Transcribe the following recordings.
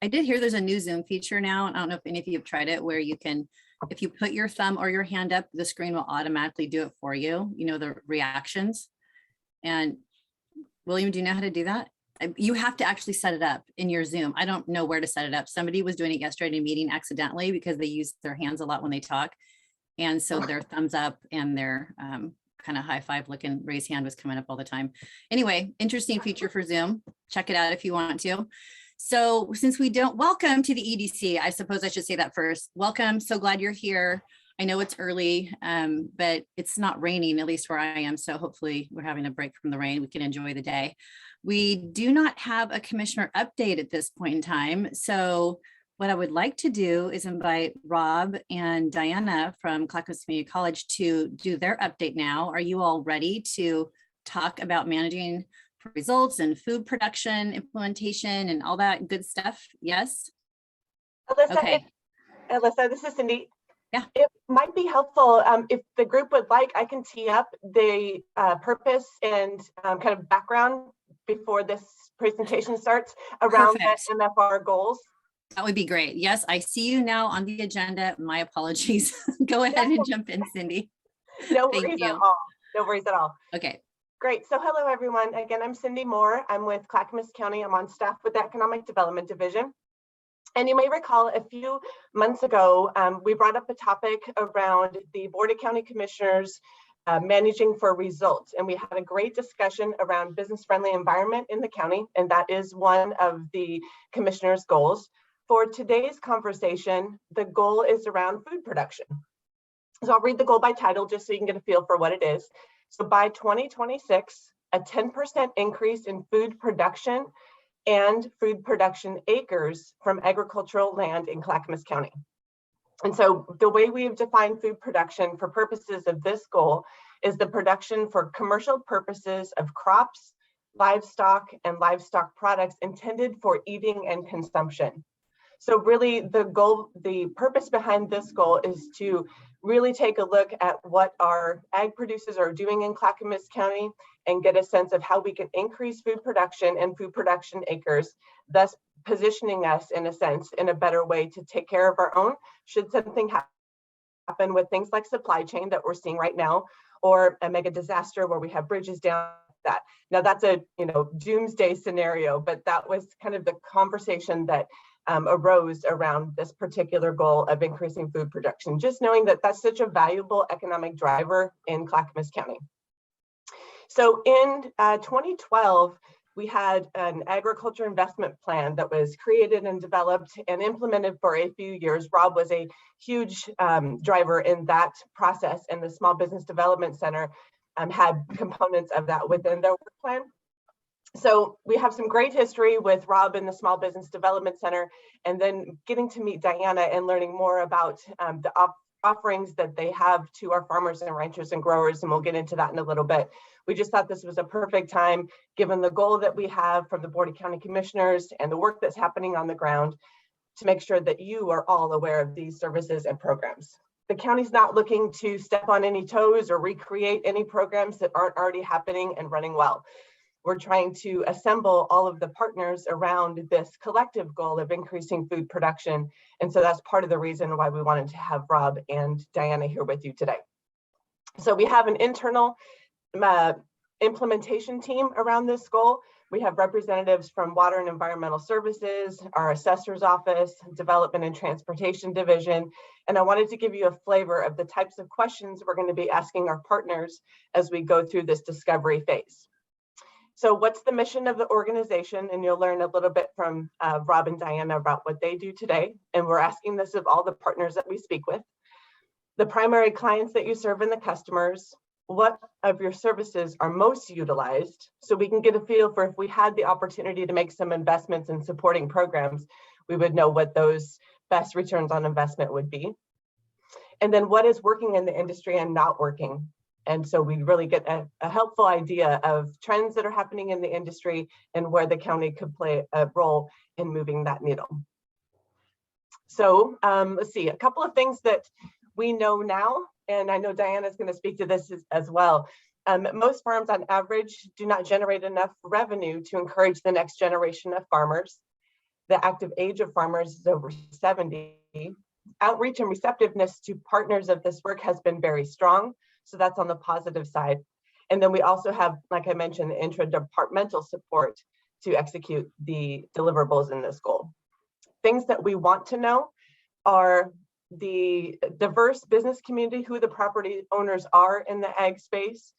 I did hear there's a new Zoom feature now, and I don't know if any of you have tried it, where you can, if you put your thumb or your hand up, the screen will automatically do it for you, you know, the reactions. And William, do you know how to do that? You have to actually set it up in your Zoom. I don't know where to set it up. Somebody was doing it yesterday in a meeting accidentally because they use their hands a lot when they talk. And so their thumbs up and their kind of high five looking raised hand was coming up all the time. Anyway, interesting feature for Zoom. Check it out if you want to. So since we don't, welcome to the EDC. I suppose I should say that first. Welcome, so glad you're here. I know it's early, but it's not raining, at least where I am. So hopefully we're having a break from the rain. We can enjoy the day. We do not have a commissioner update at this point in time. So what I would like to do is invite Rob and Diana from Clackamas Community College to do their update now. Are you all ready to talk about managing results and food production, implementation, and all that good stuff? Yes? Alyssa, okay. Alyssa, this is Cindy. Yeah. It might be helpful if the group would like, I can tee up the purpose and kind of background before this presentation starts around the MFR goals. That would be great. Yes, I see you now on the agenda. My apologies. Go ahead and jump in, Cindy. No worries at all. No worries at all. Okay. Great. So hello, everyone. Again, I'm Cindy Moore. I'm with Clackamas County. I'm on staff with the Economic Development Division. And you may recall a few months ago, we brought up a topic around the Board of County Commissioners managing for results. And we had a great discussion around business-friendly environment in the county. And that is one of the commissioners' goals. For today's conversation, the goal is around food production. So I'll read the goal by title just so you can get a feel for what it is. So by 2026, a 10% increase in food production and food production acres from agricultural land in Clackamas County. And so the way we've defined food production for purposes of this goal is the production for commercial purposes of crops, livestock, and livestock products intended for eating and consumption. So really the goal, the purpose behind this goal is to really take a look at what our ag producers are doing in Clackamas County and get a sense of how we can increase food production and food production acres, thus positioning us in a sense in a better way to take care of our own should something happen with things like supply chain that we're seeing right now, or a mega disaster where we have bridges down. That now that's a doomsday scenario, but that was kind of the conversation that arose around this particular goal of increasing food production, just knowing that that's such a valuable economic driver in Clackamas County. So in 2012, we had an agriculture investment plan that was created and developed and implemented for a few years. Rob was a huge driver in that process, and the Small Business Development Center had components of that within their work plan. So we have some great history with Rob in the Small Business Development Center, and then getting to meet Diana and learning more about the offerings that they have to our farmers and ranchers and growers, and we'll get into that in a little bit. We just thought this was a perfect time, given the goal that we have from the Board of County Commissioners and the work that's happening on the ground, to make sure that you are all aware of these services and programs. The county's not looking to step on any toes or recreate any programs that aren't already happening and running well. We're trying to assemble all of the partners around this collective goal of increasing food production. And so that's part of the reason why we wanted to have Rob and Diana here with you today. So we have an internal implementation team around this goal. We have representatives from Water and Environmental Services, our Assessor's Office, Development and Transportation Division. And I wanted to give you a flavor of the types of questions we're going to be asking our partners as we go through this discovery phase. So what's the mission of the organization? And you'll learn a little bit from Rob and Diana about what they do today. And we're asking this of all the partners that we speak with. The primary clients that you serve and the customers, what of your services are most utilized, so we can get a feel for if we had the opportunity to make some investments in supporting programs, we would know what those best returns on investment would be. And then what is working in the industry and not working. And so we really get a helpful idea of trends that are happening in the industry and where the county could play a role in moving that needle. So let's see, a couple of things that we know now, and I know Diana's going to speak to this as well. Most farms on average do not generate enough revenue to encourage the next generation of farmers. The active age of farmers is over 70. Outreach and receptiveness to partners of this work has been very strong. So that's on the positive side. And then we also have, like I mentioned, the intradepartmental support to execute the deliverables in this goal. Things that we want to know are the diverse business community, who the property owners are in the ag space.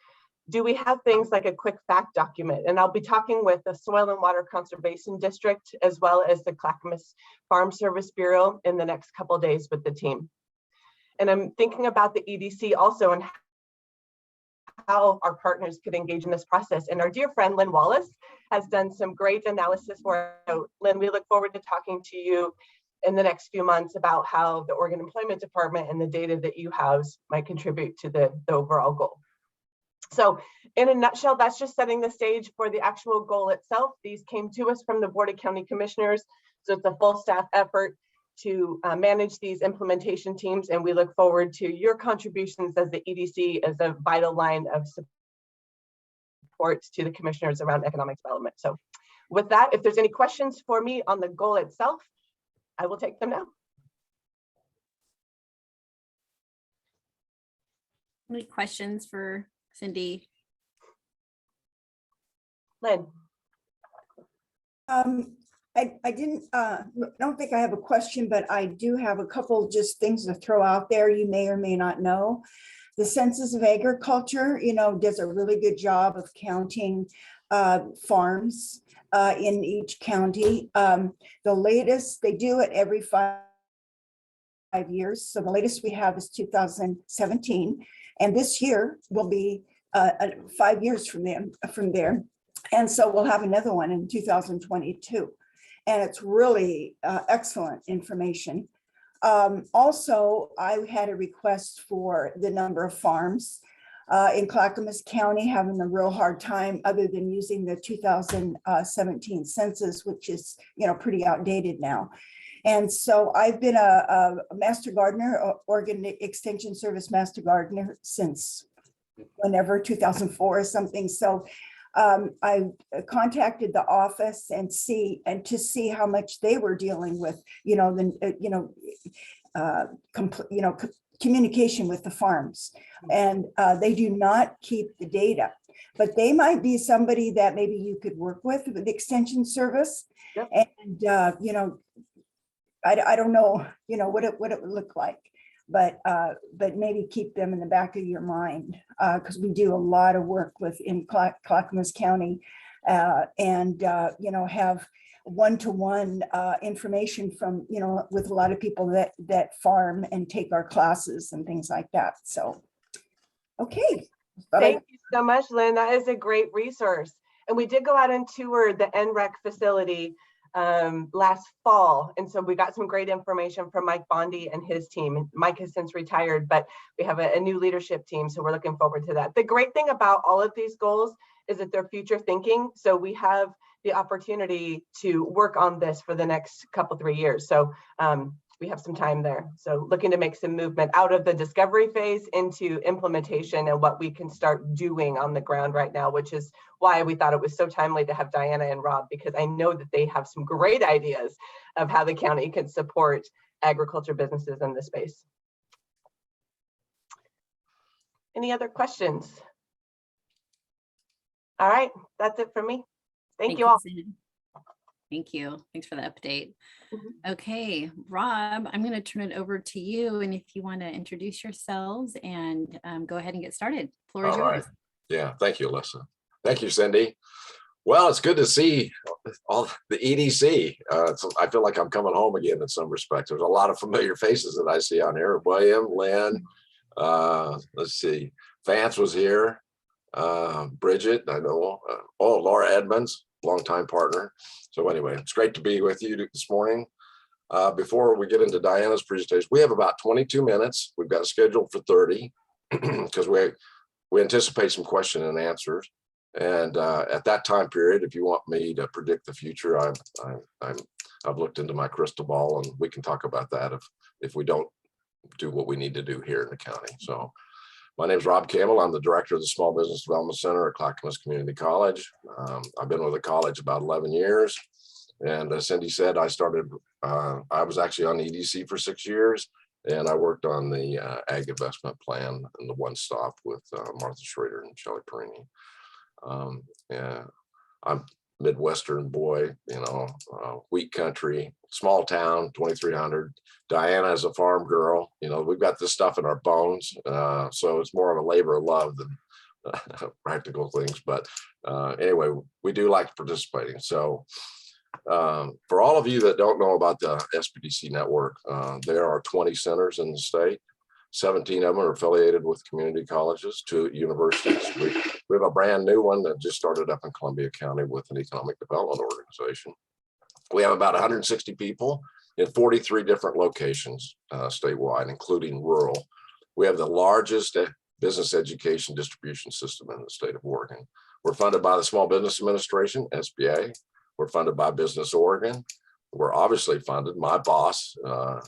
Do we have things like a quick fact document? And I'll be talking with the Soil and Water Conservation District, as well as the Clackamas Farm Service Bureau in the next couple of days with the team. And I'm thinking about the EDC also and how our partners could engage in this process. And our dear friend, Lynn Wallace, has done some great analysis for us. So, Lynn, we look forward to talking to you in the next few months about how the Oregon Employment Department and the data that you house might contribute to the overall goal. So in a nutshell, that's just setting the stage for the actual goal itself. These came to us from the Board of County Commissioners. So it's a full staff effort to manage these implementation teams. And we look forward to your contributions as the EDC as a vital line of support to the commissioners around economic development. So with that, if there's any questions for me on the goal itself, I will take them now. Any questions for Cindy? Lynn. I don't think I have a question, but I do have a couple just things to throw out there you may or may not know. The Census of Agriculture, does a really good job of counting farms in each county. The latest, they do it every 5 years. So the latest we have is 2017. And this year will be 5 years from there. And so we'll have another one in 2022. And it's really excellent information. Also, I had a request for the number of farms in Clackamas County, having a real hard time other than using the 2017 census, which is pretty outdated now. And so I've been a master gardener, Oregon Extension Service master gardener since whenever, 2004 or something. So I contacted the office and to see how much they were dealing with, communication with the farms, and they do not keep the data, but they might be somebody that maybe you could work with the Extension Service. Yep. And I don't know, what it would look like, but maybe keep them in the back of your mind, because we do a lot of work in Clackamas County, and have one-to-one information from with a lot of people that farm and take our classes and things like that. So, okay. Thank you so much, Lynn. That is a great resource. And we did go out and tour the NREC facility last fall. And so we got some great information from Mike Bondi and his team. Mike has since retired, but we have a new leadership team. So we're looking forward to that. The great thing about all of these goals is that they're future thinking. So we have the opportunity to work on this for the next 3 years. So we have some time there. So looking to make some movement out of the discovery phase into implementation and what we can start doing on the ground right now, which is why we thought it was so timely to have Diana and Rob, because I know that they have some great ideas of how the county can support agriculture businesses in this space. Any other questions? All right, that's it for me. Thank you all. Cindy. Thank you. Thanks for the update. Mhm. Okay, Rob, I'm going to turn it over to you. And if you want to introduce yourselves and go ahead and get started. The floor is All yours. right. Yeah, thank you, Alyssa. Thank you, Cindy. Well, it's good to see all the EDC. I feel like I'm coming home again in some respects. There's a lot of familiar faces that I see on here. William, Lynn, let's see, Vance was here. Bridget, I know. Laura Edmonds, longtime partner. So anyway, it's great to be with you this morning. Before we get into Diana's presentation, we have about 22 minutes. We've got scheduled for 30 because we anticipate some question and answers. And at that time period, if you want me to predict the future, I've looked into my crystal ball, and we can talk about that if we don't do what we need to do here in the county. So my name is Rob Campbell. I'm the director of the Small Business Development Center at Clackamas Community College. I've been with the college about 11 years. And as Cindy said, I was actually on EDC for 6 years, and I worked on the ag investment plan and the one stop with Martha Schrader and Shelley Perini. Yeah, I'm Midwestern boy, wheat country, small town, 2,300. Diana is a farm girl. We've got this stuff in our bones. So it's more of a labor of love than practical things. But anyway, we do like participating. So for all of you that don't know about the SBDC network, there are 20 centers in the state. 17 of them are affiliated with community colleges, 2 universities. We have a brand new one that just started up in Columbia County with an economic development organization. We have about 160 people in 43 different locations statewide, including rural. We have the largest business education distribution system in the state of Oregon. We're funded by the Small Business Administration, SBA. We're funded by Business Oregon. We're obviously funded. My boss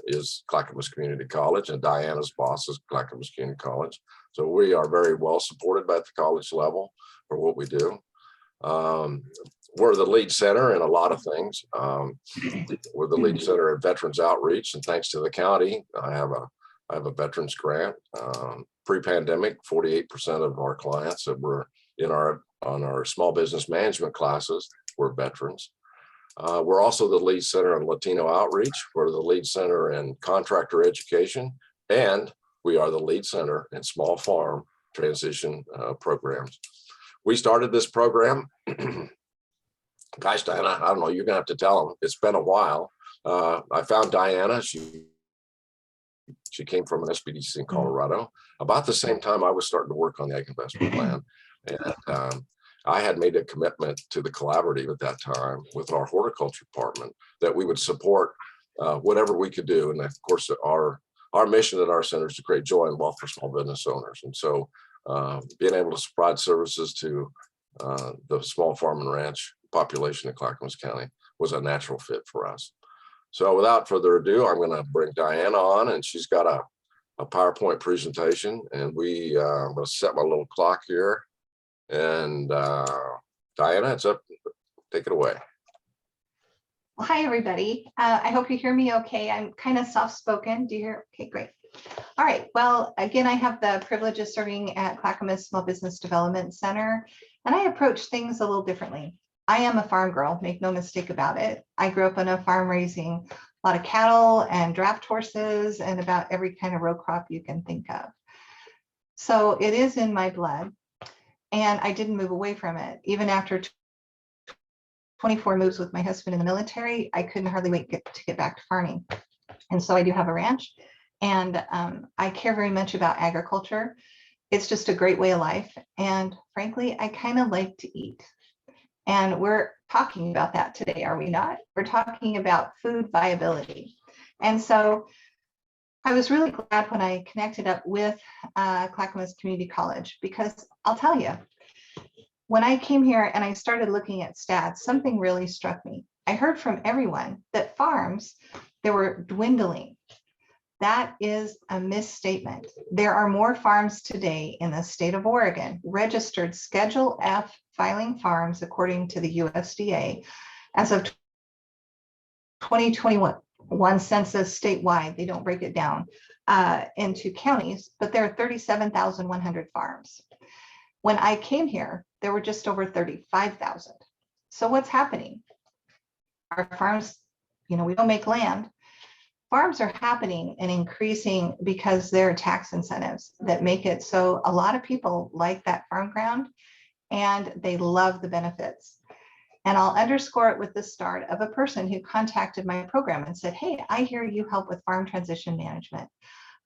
is Clackamas Community College, and Diana's boss is Clackamas Community College. So we are very well supported by the college level for what we do. We're the lead center in a lot of things. We're the lead center at Veterans Outreach, and thanks to the county, I have a veterans grant. Pre-pandemic, 48% of our clients that were on our small business management classes were veterans. We're also the lead center in Latino outreach. We're the lead center in contractor education, and we are the lead center in small farm transition programs. We started this program. Gosh, Diana, I don't know, you're gonna have to tell them. It's been a while. I found Diana. She came from an SBDC in Colorado. About the same time I was starting to work on the ag investment plan. And I had made a commitment to the collaborative at that time with our horticulture department that we would support whatever we could do. And of course, our mission at our center is to create joy and wealth for small business owners. And so being able to provide services to the small farm and ranch population in Clackamas County was a natural fit for us. So without further ado, I'm going to bring Diana on, and she's got a PowerPoint presentation, and I'm going to set my little clock here. And Diana, it's up. Take it away. Well, hi, everybody. I hope you hear me okay. I'm kind of soft-spoken. Do you hear? Okay, great. All right. Well, again, I have the privilege of serving at Clackamas Small Business Development Center, and I approach things a little differently. I am a farm girl, make no mistake about it. I grew up on a farm raising a lot of cattle and draft horses and about every kind of row crop you can think of. So it is in my blood, and I didn't move away from it. Even after 24 moves with my husband in the military, I couldn't hardly wait to get back to farming. And so I do have a ranch, and I care very much about agriculture. It's just a great way of life. And frankly, I kind of like to eat. And we're talking about that today, are we not? We're talking about food viability. And so I was really glad when I connected up with Clackamas Community College, because I'll tell you, when I came here and I started looking at stats, something really struck me. I heard from everyone that farms, they were dwindling. That is a misstatement. There are more farms today in the state of Oregon, registered Schedule F filing farms, according to the USDA, as of 2021 census statewide. They don't break it down into counties, but there are 37,100 farms. When I came here, there were just over 35,000. So what's happening? Our farms, we don't make land. Farms are happening and increasing because there are tax incentives that make it so a lot of people like that farm ground and they love the benefits. And I'll underscore it with the start of a person who contacted my program and said, hey, I hear you help with farm transition management.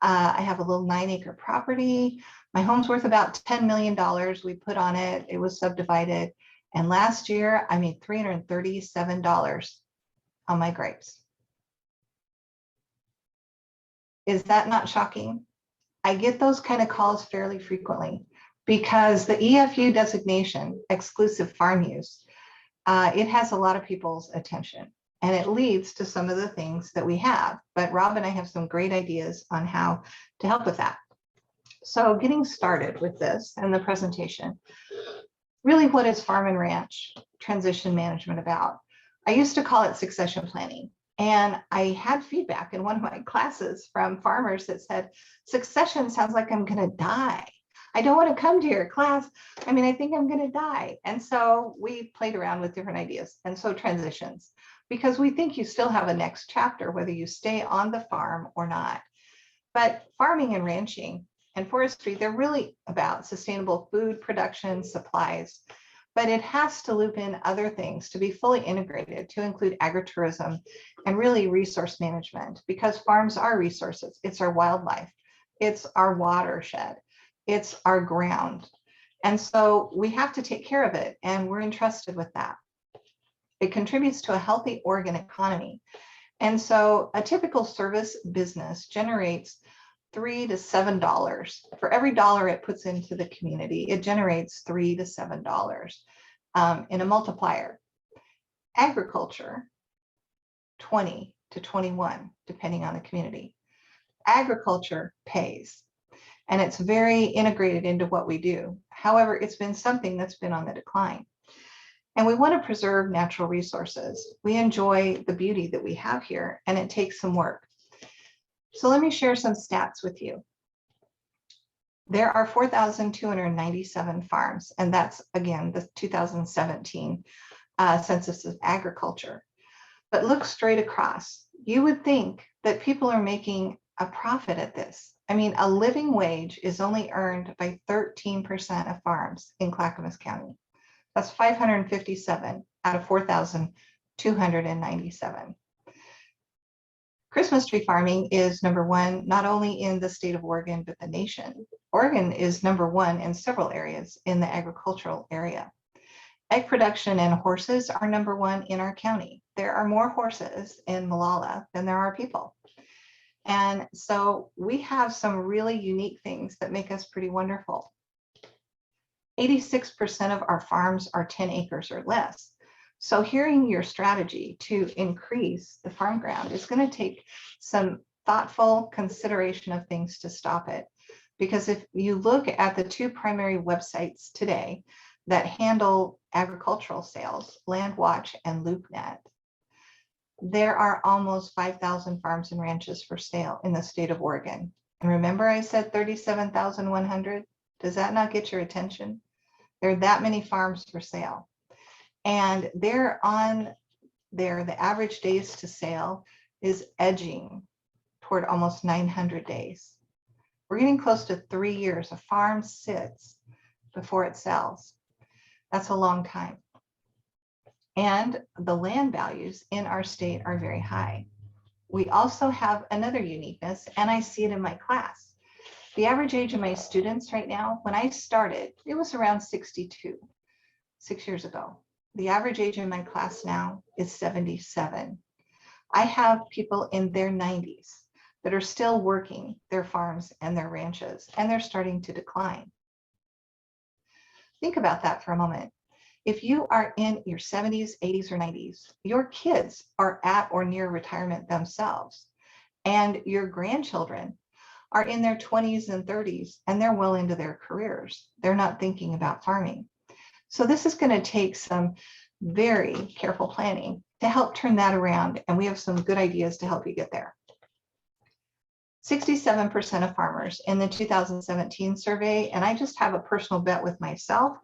I have a little 9-acre property. My home's worth about $10 million. We put on it. It was subdivided. And last year, I made $337 on my grapes. Is that not shocking? I get those kind of calls fairly frequently because the EFU designation, exclusive farm use, it has a lot of people's attention, and it leads to some of the things that we have. But Rob and I have some great ideas on how to help with that. So getting started with this and the presentation, really what is farm and ranch transition management about? I used to call it succession planning. And I had feedback in one of my classes from farmers that said, succession sounds like I'm going to die. I don't want to come to your class. I mean, I think I'm going to die. And so we played around with different ideas. And so transitions, because we think you still have a next chapter, whether you stay on the farm or not. But farming and ranching and forestry, they're really about sustainable food production, supplies, but it has to loop in other things to be fully integrated, to include agritourism and really resource management, because farms are resources. It's our wildlife, it's our watershed, it's our ground. And so we have to take care of it, and we're entrusted with that. It contributes to a healthy Oregon economy. And so a typical service business generates $3 to $7 for every dollar it puts into the community. It generates $3 to $7 in a multiplier. Agriculture, 20 to 21, depending on the community. Agriculture pays, and it's very integrated into what we do. However, it's been something that's been on the decline. And we want to preserve natural resources. We enjoy the beauty that we have here, and it takes some work. So let me share some stats with you. There are 4,297 farms, and that's, again, the 2017 Census of Agriculture. But look straight across. You would think that people are making a profit at this. I mean, a living wage is only earned by 13% of farms in Clackamas County. That's 557 out of 4,297. Christmas tree farming is #1, not only in the state of Oregon, but the nation. Oregon is #1 in several areas in the agricultural area. Egg production and horses are #1 in our county. There are more horses in Malala than there are people. And so we have some really unique things that make us pretty wonderful. 86% of our farms are 10 acres or less. So hearing your strategy to increase the farm ground is going to take some thoughtful consideration of things to stop it. Because if you look at the two primary websites today that handle agricultural sales, LandWatch and LoopNet, there are almost 5,000 farms and ranches for sale in the state of Oregon. And remember I said 37,100? Does that not get your attention? There are that many farms for sale. And they're on there, the average days to sale is edging toward almost 900 days. We're getting close to 3 years. A farm sits before it sells. That's a long time. And the land values in our state are very high. We also have another uniqueness, and I see it in my class. The average age of my students right now, when I started, it was around 62, 6 years ago. The average age in my class now is 77. I have people in their 90s that are still working their farms and their ranches, and they're starting to decline. Think about that for a moment. If you are in your 70s, 80s, or 90s, your kids are at or near retirement themselves, and your grandchildren are in their 20s and 30s, and they're well into their careers. They're not thinking about farming. So this is going to take some very careful planning to help turn that around, and we have some good ideas to help you get there. 67% of farmers in the 2017 survey, and I just have a personal bet with myself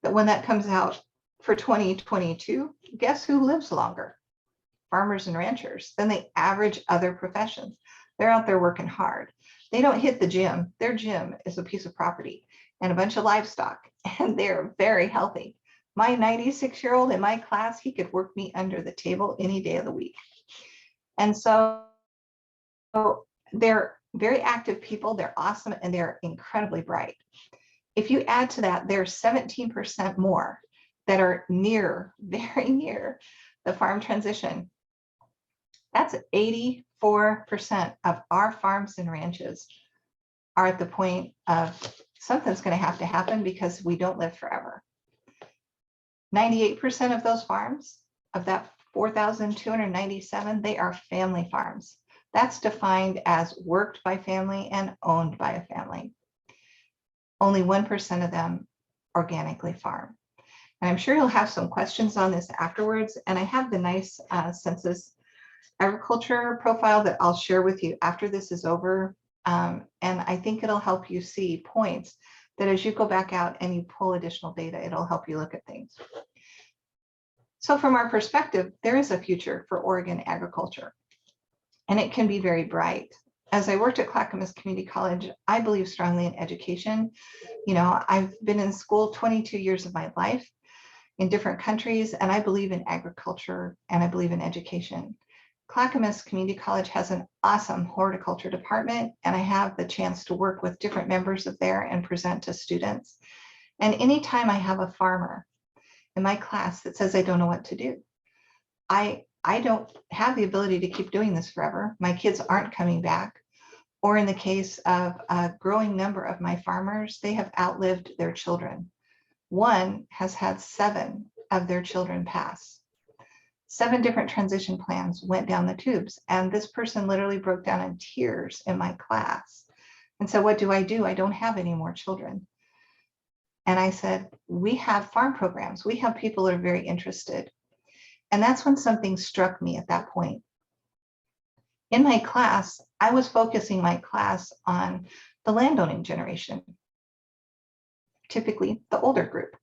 that when that comes out for 2022, guess who lives longer? Farmers and ranchers than the average other professions. They're out there working hard. They don't hit the gym. Their gym is a piece of property and a bunch of livestock, and they're very healthy. My 96-year-old in my class, he could work me under the table any day of the week. And so they're very active people. They're awesome, and they're incredibly bright. If you add to that, there's 17% more that are near, very near the farm transition. That's 84% of our farms and ranches are at the point of something's going to have to happen because we don't live forever. 98% of those farms, of that 4,297, they are family farms. That's defined as worked by family and owned by a family. Only 1% of them organically farm. And I'm sure he'll have some questions on this afterwards. And I have the nice Census Agriculture profile that I'll share with you after this is over. And I think it'll help you see points that as you go back out and you pull additional data, it'll help you look at things. So from our perspective, there is a future for Oregon agriculture, and it can be very bright. As I worked at Clackamas Community College, I believe strongly in education. You know, I've been in school 22 years of my life in different countries, and I believe in agriculture and I believe in education. Clackamas Community College has an awesome horticulture department, and I have the chance to work with different members of there and present to students. And anytime I have a farmer in my class that says I don't know what to do, I don't have the ability to keep doing this forever. My kids aren't coming back. Or in the case of a growing number of my farmers, they have outlived their children. One has had 7 of their children pass. 7 different transition plans went down the tubes. And this person literally broke down in tears in my class. And so what do? I don't have any more children. And I said, we have farm programs. We have people that are very interested. And that's when something struck me at that point. In my class, I was focusing my class on the landowning generation, typically the older group.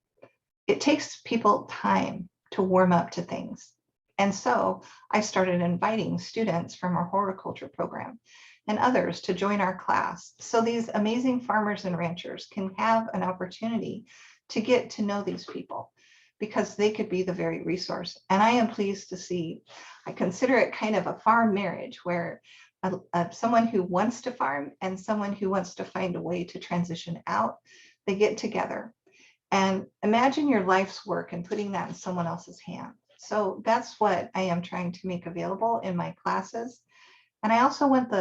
It takes people time to warm up to things. And so I started inviting students from our horticulture program and others to join our class. So these amazing farmers and ranchers can have an opportunity to get to know these people, because they could be the very resource. And I am pleased to see, I consider it kind of a farm marriage where someone who wants to farm and someone who wants to find a way to transition out, they get together. And imagine your life's work and putting that in someone else's hand. So that's what I am trying to make available in my classes. And I also want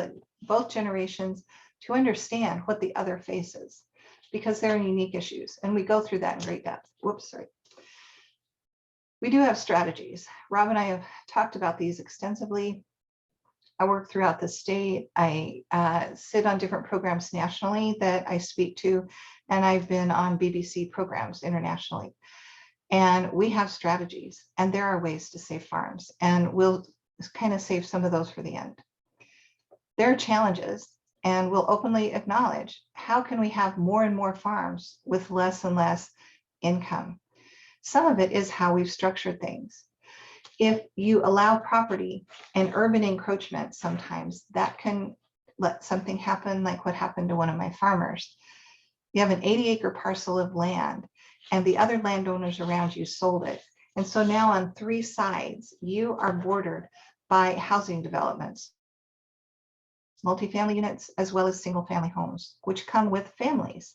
both generations to understand what the other faces, because they're unique issues. And we go through that in great depth. Whoops, sorry. We do have strategies. Rob and I have talked about these extensively. I work throughout the state. I sit on different programs nationally that I speak to, and I've been on BBC programs internationally. And we have strategies, and there are ways to save farms, and we'll kind of save some of those for the end. There are challenges, and we'll openly acknowledge, how can we have more and more farms with less and less income? Some of it is how we've structured things. If you allow property and urban encroachment, sometimes that can let something happen like what happened to one of my farmers. You have an 80-acre parcel of land, and the other landowners around you sold it. And so now on 3 sides, you are bordered by housing developments, multifamily units, as well as single-family homes, which come with families.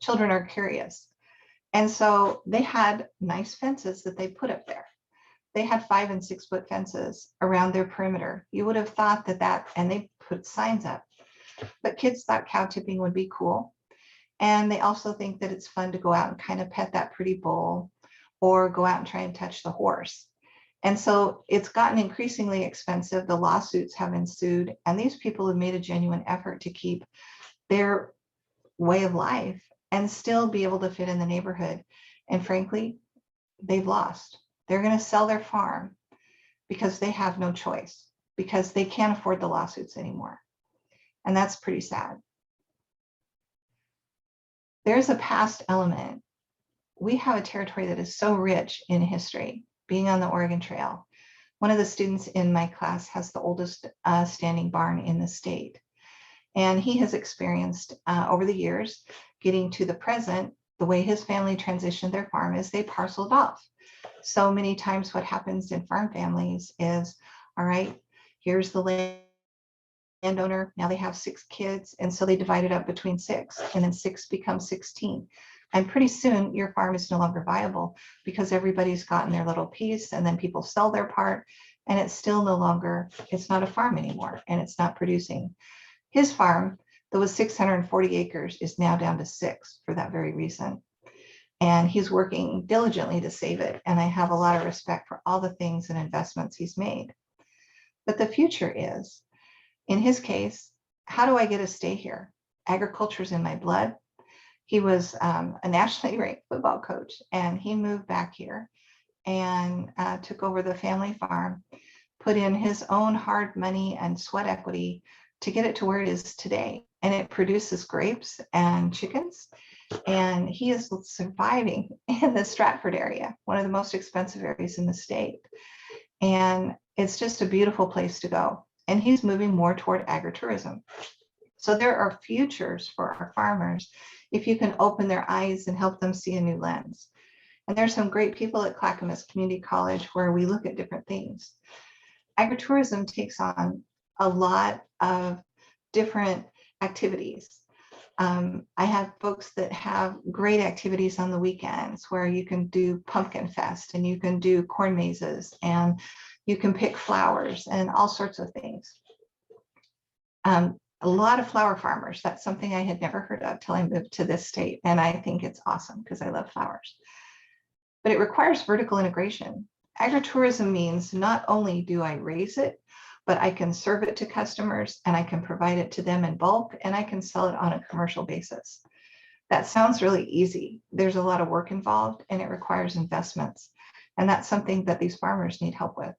Children are curious. And so they had nice fences that they put up there. They had 5- and 6-foot fences around their perimeter. You would have thought that, and they put signs up. But kids thought cow tipping would be cool. And they also think that it's fun to go out and kind of pet that pretty bull or go out and try and touch the horse. And so it's gotten increasingly expensive. The lawsuits have ensued, and these people have made a genuine effort to keep their way of life and still be able to fit in the neighborhood. And frankly, they've lost. They're going to sell their farm because they have no choice, because they can't afford the lawsuits anymore. And that's pretty sad. There's a past element. We have a territory that is so rich in history, being on the Oregon Trail. One of the students in my class has the oldest standing barn in the state. And he has experienced over the years, getting to the present, the way his family transitioned their farm is they parceled off. So many times what happens in farm families is, all right, here's the landowner, now they have 6 kids, and so they divide it up between 6, and then 6 becomes 16. And pretty soon your farm is no longer viable because everybody's gotten their little piece, and then people sell their part, and it's still no longer, it's not a farm anymore, and it's not producing. His farm, that was 640 acres, is now down to 6 for that very reason. And he's working diligently to save it. And I have a lot of respect for all the things and investments he's made. But the future is, in his case, how do I get to stay here? Agriculture is in my blood. He was a nationally ranked football coach, and he moved back here and took over the family farm, put in his own hard money and sweat equity to get it to where it is today. And it produces grapes and chickens. And he is surviving in the Stratford area, one of the most expensive areas in the state. And it's just a beautiful place to go. And he's moving more toward agritourism. So there are futures for our farmers if you can open their eyes and help them see a new lens. And there's some great people at Clackamas Community College where we look at different things. Agritourism takes on a lot of different activities. I have folks that have great activities on the weekends where you can do pumpkin fest and you can do corn mazes and you can pick flowers and all sorts of things. A lot of flower farmers. That's something I had never heard of till I moved to this state. And I think it's awesome because I love flowers. But it requires vertical integration. Agritourism means not only do I raise it, but I can serve it to customers and I can provide it to them in bulk and I can sell it on a commercial basis. That sounds really easy. There's a lot of work involved and it requires investments. And that's something that these farmers need help with.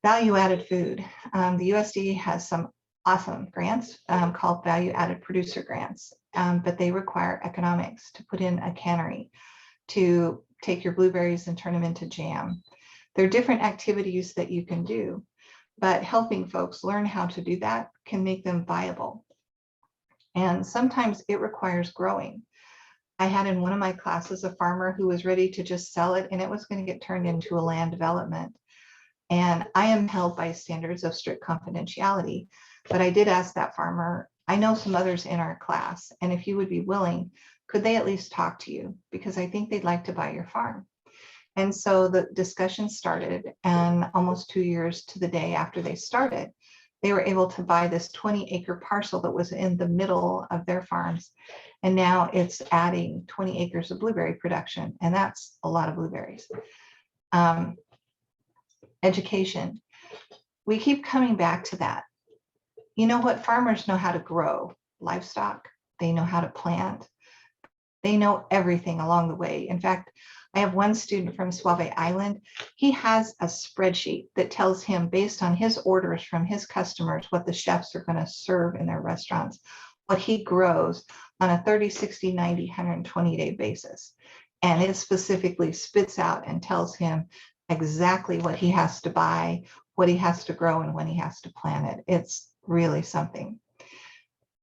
Value-added food. The USDA has some awesome grants called value-added producer grants, but they require economics to put in a cannery, to take your blueberries and turn them into jam. There are different activities that you can do, but helping folks learn how to do that can make them viable. And sometimes it requires growing. I had in one of my classes a farmer who was ready to just sell it and it was going to get turned into a land development. And I am held by standards of strict confidentiality, but I did ask that farmer, I know some others in our class, and if you would be willing, could they at least talk to you? Because I think they'd like to buy your farm. And so the discussion started, and almost 2 years to the day after they started, they were able to buy this 20-acre parcel that was in the middle of their farms. And now it's adding 20 acres of blueberry production, and that's a lot of blueberries. Education. We keep coming back to that. You know what? Farmers know how to grow livestock. They know how to plant. They know everything along the way. In fact, I have one student from Suave Island. He has a spreadsheet that tells him based on his orders from his customers, what the chefs are going to serve in their restaurants, what he grows on a 30, 60, 90, 120-day basis. And it specifically spits out and tells him exactly what he has to buy, what he has to grow, and when he has to plant it. It's really something.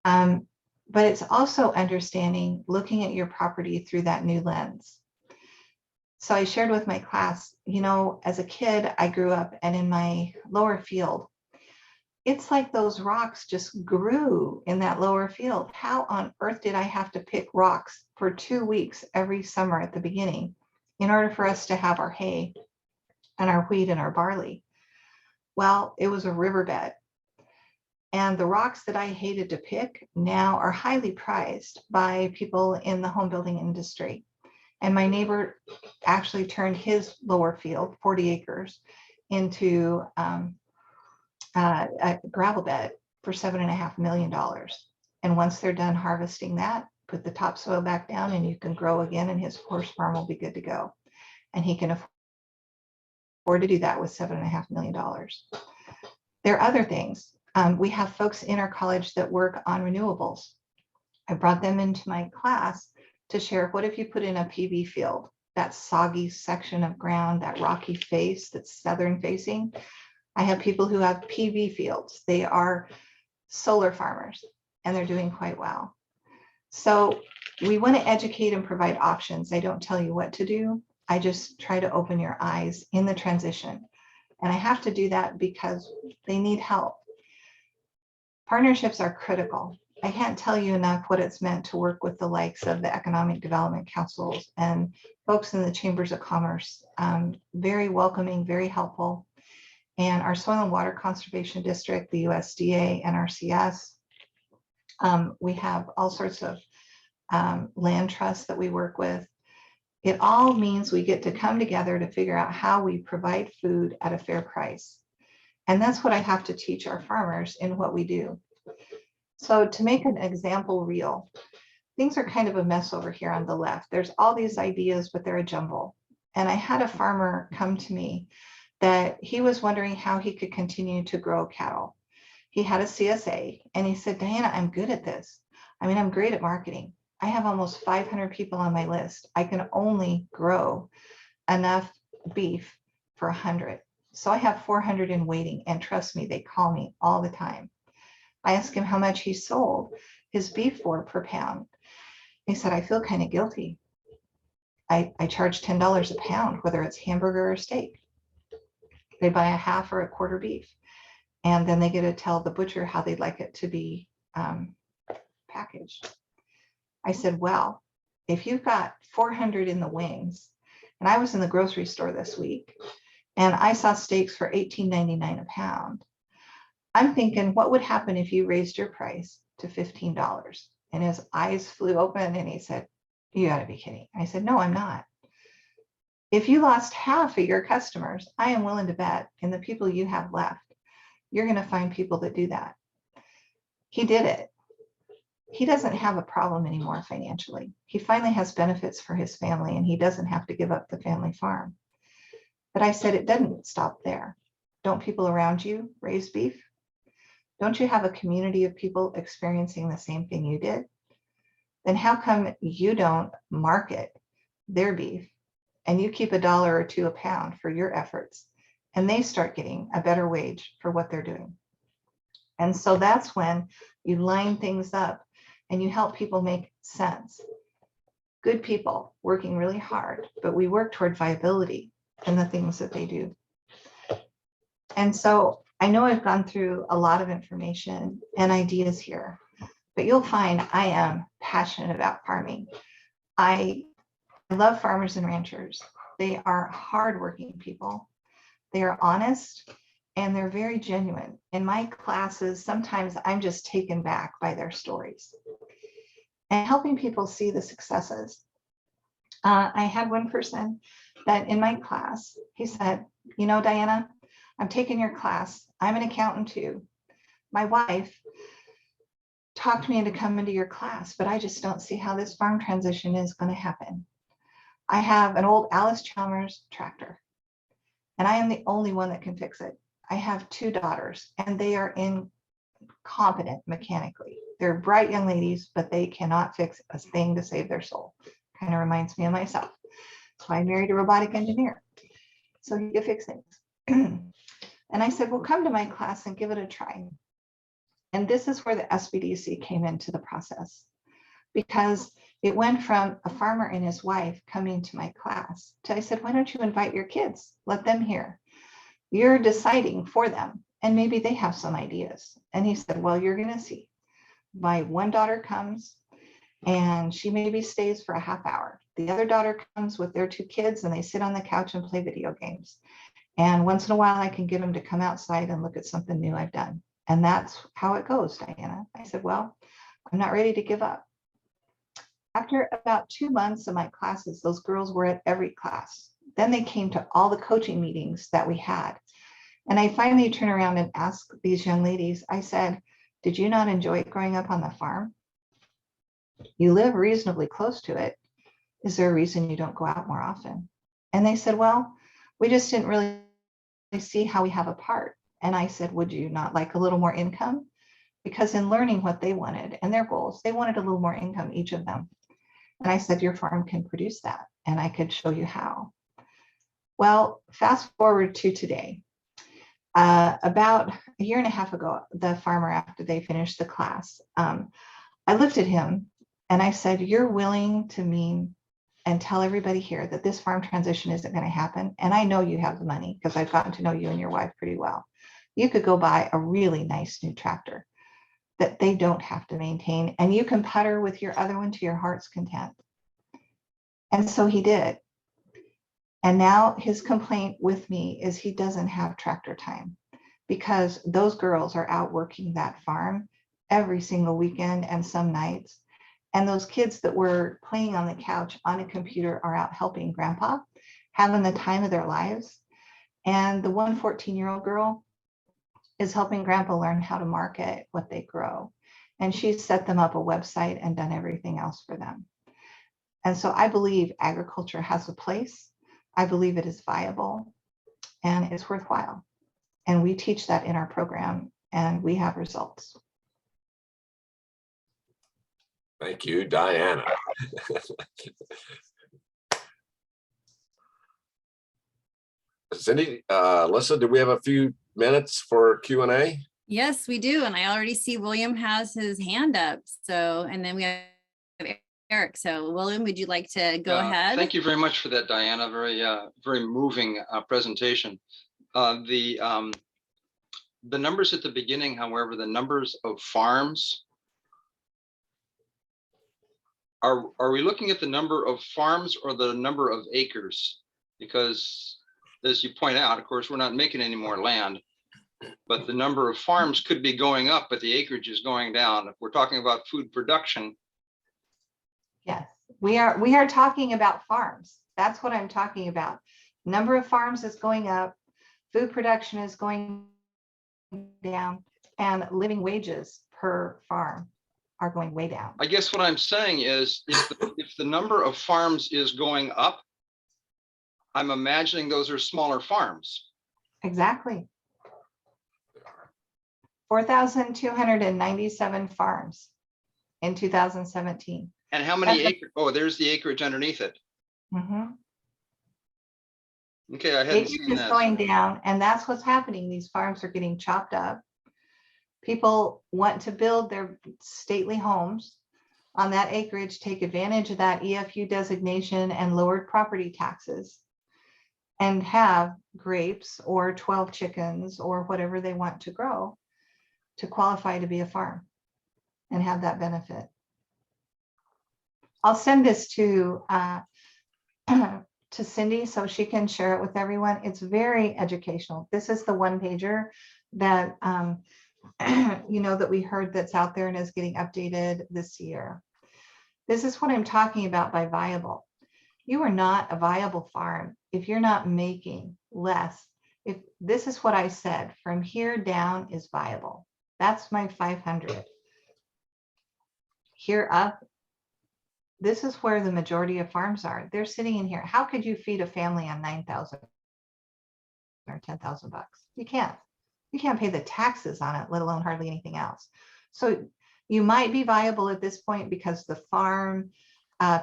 But it's also understanding, looking at your property through that new lens. So I shared with my class, you know, as a kid, I grew up and in my lower field, it's like those rocks just grew in that lower field. How on earth did I have to pick rocks for 2 weeks every summer at the beginning in order for us to have our hay and our wheat and our barley? Well, it was a riverbed. And the rocks that I hated to pick now are highly prized by people in the home building industry. And my neighbor actually turned his lower field, 40 acres, into a gravel bed for $7.5 million. And once they're done harvesting that, put the topsoil back down and you can grow again and his horse farm will be good to go. And he can afford to do that with $7.5 million. There are other things. We have folks in our college that work on renewables. I brought them into my class to share, what if you put in a PV field, that soggy section of ground, that rocky face that's southern facing? I have people who have PV fields. They are solar farmers and they're doing quite well. So we want to educate and provide options. I don't tell you what to do. I just try to open your eyes in the transition. And I have to do that because they need help. Partnerships are critical. I can't tell you enough what it's meant to work with the likes of the economic development councils and folks in the chambers of commerce. Very welcoming, very helpful. And our Soil and Water Conservation District, the USDA, NRCS. We have all sorts of land trusts that we work with. It all means we get to come together to figure out how we provide food at a fair price. And that's what I have to teach our farmers in what we do. So to make an example real, things are kind of a mess over here on the left. There's all these ideas, but they're a jumble. And I had a farmer come to me that he was wondering how he could continue to grow cattle. He had a CSA and he said, Diana, I'm good at this. I mean, I'm great at marketing. I have almost 500 people on my list. I can only grow enough beef for 100. So I have 400 in waiting. And trust me, they call me all the time. I asked him how much he sold his beef for per pound. He said, I feel kind of guilty. I charge $10 a pound, whether it's hamburger or steak. They buy a half or a quarter beef. And then they get to tell the butcher how they'd like it to be packaged. I said, well, if you've got 400 in the wings, and I was in the grocery store this week, and I saw steaks for $18.99 a pound. I'm thinking, what would happen if you raised your price to $15? And his eyes flew open and he said, you gotta be kidding. I said, no, I'm not. If you lost half of your customers, I am willing to bet in the people you have left, you're gonna find people that do that. He did it. He doesn't have a problem anymore financially. He finally has benefits for his family and he doesn't have to give up the family farm. But I said, it doesn't stop there. Don't people around you raise beef? Don't you have a community of people experiencing the same thing you did? Then how come you don't market their beef and you keep $1 or $2 a pound for your efforts and they start getting a better wage for what they're doing? And so that's when you line things up and you help people make sense. Good people working really hard, but we work toward viability in the things that they do. And so I know I've gone through a lot of information and ideas here, but you'll find I am passionate about farming. I love farmers and ranchers. They are hardworking people. They are honest and they're very genuine. In my classes, sometimes I'm just taken back by their stories and helping people see the successes. I had one person that in my class, he said, you know, Diana, I'm taking your class. I'm an accountant too. My wife talked me into coming to your class, but I just don't see how this farm transition is going to happen. I have an old Alice Chalmers tractor, and I am the only one that can fix it. I have 2 daughters, and they are incompetent mechanically. They're bright young ladies, but they cannot fix a thing to save their soul. Kind of reminds me of myself. So I married a robotic engineer, so he could fix things. And I said, well, come to my class and give it a try. And this is where the SBDC came into the process, because it went from a farmer and his wife coming to my class to I said, why don't you invite your kids? Let them hear. You're deciding for them, and maybe they have some ideas. And he said, well, you're going to see. My one daughter comes and she maybe stays for a half hour. The other daughter comes with their 2 kids and they sit on the couch and play video games. And once in a while, I can get them to come outside and look at something new I've done. And that's how it goes, Diana. I said, well, I'm not ready to give up. After about 2 months of my classes, those girls were at every class. Then they came to all the coaching meetings that we had. And I finally turned around and asked these young ladies, I said, did you not enjoy growing up on the farm? You live reasonably close to it. Is there a reason you don't go out more often? And they said, well, we just didn't really see how we have a part. And I said, would you not like a little more income? Because in learning what they wanted and their goals, they wanted a little more income, each of them. And I said, your farm can produce that. And I could show you how. Well, fast forward to today. About a year and a half ago, the farmer, after they finished the class, I looked at him and I said, you're willing to mean and tell everybody here that this farm transition isn't going to happen. And I know you have the money because I've gotten to know you and your wife pretty well. You could go buy a really nice new tractor that they don't have to maintain, and you can putter with your other one to your heart's content. And so he did. And now his complaint with me is he doesn't have tractor time because those girls are out working that farm every single weekend and some nights. And those kids that were playing on the couch on a computer are out helping grandpa, having the time of their lives. And the one 14-year-old girl is helping grandpa learn how to market what they grow. and she's set them up a website and done everything else for them. And so I believe agriculture has a place. I believe it is viable and it's worthwhile. And we teach that in our program and we have results. Thank you, Diana. Cindy, Alyssa, do we have a few minutes for Q&A? Yes, we do. And I already see William has his hand up. So, and then we have Eric. So William, would you like to go ahead? Thank you very much for that, Diana. Very moving presentation. The numbers at the beginning, however, the numbers of farms, are we looking at the number of farms or the number of acres? Because as you point out, of course, we're not making any more land, but the number of farms could be going up, but the acreage is going down. If we're talking about food production. Yes, we are talking about farms. That's what I'm talking about. Number of farms is going up, food production is going down, and living wages per farm are going way down. I guess what I'm saying is if the number of farms is going up, I'm imagining those are smaller farms. Exactly. 4,297 farms in 2017. And how many acres? Oh, there's the acreage underneath it. Mm-hmm. Okay, I hadn't Acreage seen is that. going down, and that's what's happening. These farms are getting chopped up. People want to build their stately homes on that acreage, take advantage of that EFU designation and lowered property taxes, and have grapes or 12 chickens or whatever they want to grow to qualify to be a farm and have that benefit. I'll send this to Cindy so she can share it with everyone. It's very educational. This is the one pager that that we heard that's out there and is getting updated this year. This is what I'm talking about by viable. You are not a viable farm if you're not making less. If this is what I said, from here down is viable. That's my 500. Here up, this is where the majority of farms are. They're sitting in here. How could you feed a family on 9,000 or 10,000 bucks? You can't. You can't pay the taxes on it, let alone hardly anything else. So you might be viable at this point because the farm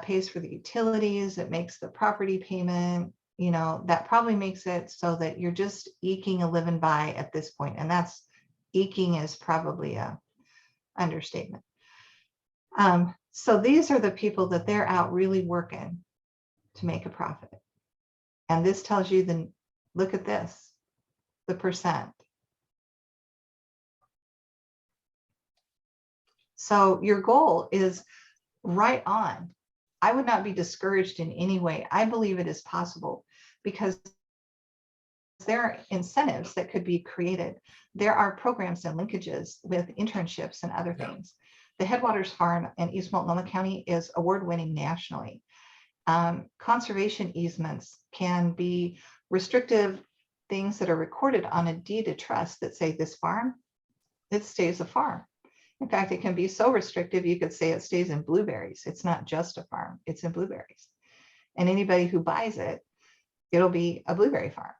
pays for the utilities, it makes the property payment, that probably makes it so that you're just eking a living by at this point. And that's eking is probably a understatement. So these are the people that they're out really working to make a profit. And this tells you look at this, the percent. So your goal is right on. I would not be discouraged in any way. I believe it is possible because there are incentives that could be created. There are programs and linkages with internships and other things. The Headwaters Farm in East Multnomah County is award-winning nationally. Conservation easements can be restrictive things that are recorded on a deed of trust that say this farm, it stays a farm. In fact, it can be so restrictive, you could say it stays in blueberries. It's not just a farm, it's in blueberries. And anybody who buys it, it'll be a blueberry farm.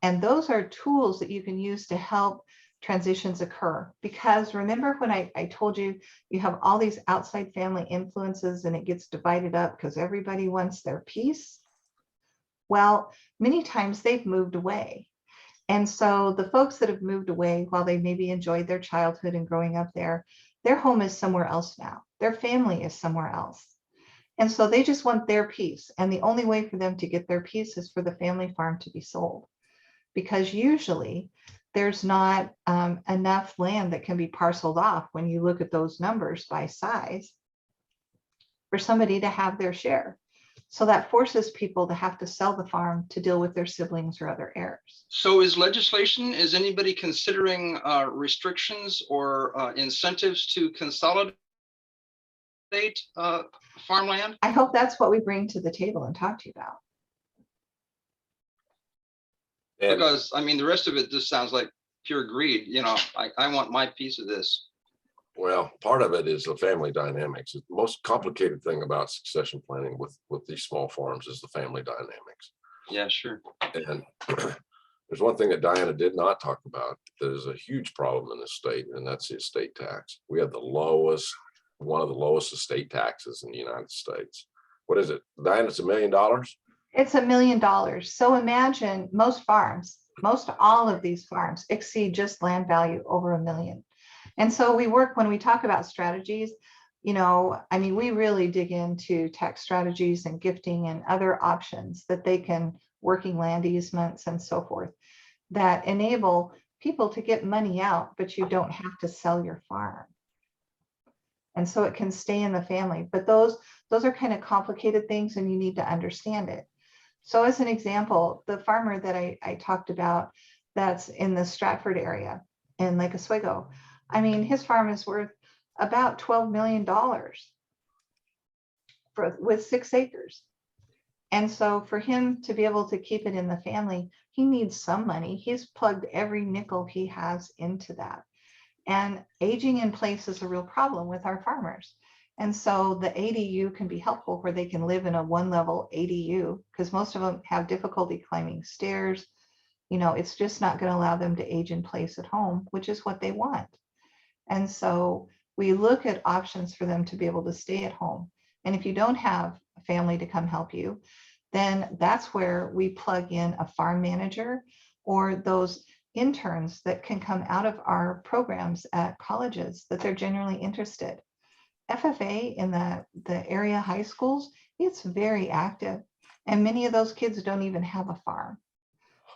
And those are tools that you can use to help transitions occur. Because remember when I told you, you have all these outside family influences and it gets divided up because everybody wants their piece? Well, many times they've moved away. And so the folks that have moved away, while they maybe enjoyed their childhood and growing up there, their home is somewhere else now. Their family is somewhere else. And so they just want their piece. And the only way for them to get their piece is for the family farm to be sold. Because usually there's not enough land that can be parceled off when you look at those numbers by size for somebody to have their share. So that forces people to have to sell the farm to deal with their siblings or other heirs. So is anybody considering restrictions or incentives to consolidate farmland? I hope that's what we bring to the table and talk to you about. And Because I mean, the rest of it just sounds like pure greed, you know, I want my piece of this. Well, part of it is the family dynamics. The most complicated thing about succession planning with these small farms is the family dynamics. Yeah, sure. And there's one thing that Diana did not talk about that is a huge problem in this state, and that's the estate tax. We have one of the lowest estate taxes in the United States. What is it, Diana? It's $1 million? It's $1 million. So imagine most farms, most all of these farms exceed just land value over $1 million. And so when we talk about strategies, you know, I mean, we really dig into tax strategies and gifting and other options that they can, working land easements and so forth, that enable people to get money out, but you don't have to sell your farm. And so it can stay in the family, but those are kind of complicated things and you need to understand it. So as an example, the farmer that I talked about that's in the Stratford area in Lake Oswego, I mean, his farm is worth about $12 million with 6 acres. And so for him to be able to keep it in the family, he needs some money. He's plugged every nickel he has into that. And aging in place is a real problem with our farmers. And so the ADU can be helpful where they can live in a 1-level ADU because most of them have difficulty climbing stairs. You know, it's just not going to allow them to age in place at home, which is what they want. And so we look at options for them to be able to stay at home. And if you don't have a family to come help you, then that's where we plug in a farm manager or those interns that can come out of our programs at colleges that they're genuinely interested. FFA in the area high schools, it's very active. And many of those kids don't even have a farm.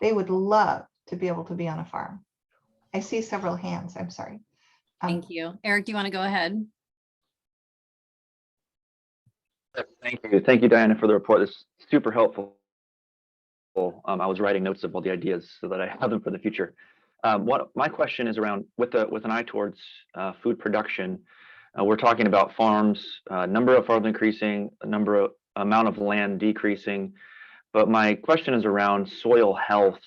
They would love to be able to be on a farm. I see several hands, I'm sorry. Thank you. Eric, do you want to go ahead? Thank you. Thank you, Diana, for the report. This is super helpful. I was writing notes of all the ideas so that I have them for the future. My question is around with an eye towards food production. We're talking about farms, number of farms increasing, amount of land decreasing. But my question is around soil health